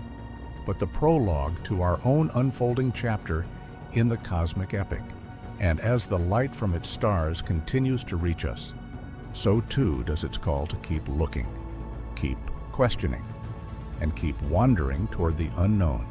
but the prologue to our own unfolding chapter in the cosmic epic. And as the light from its stars continues to reach us, so too does its call to keep looking, keep questioning, and keep wandering toward the unknown.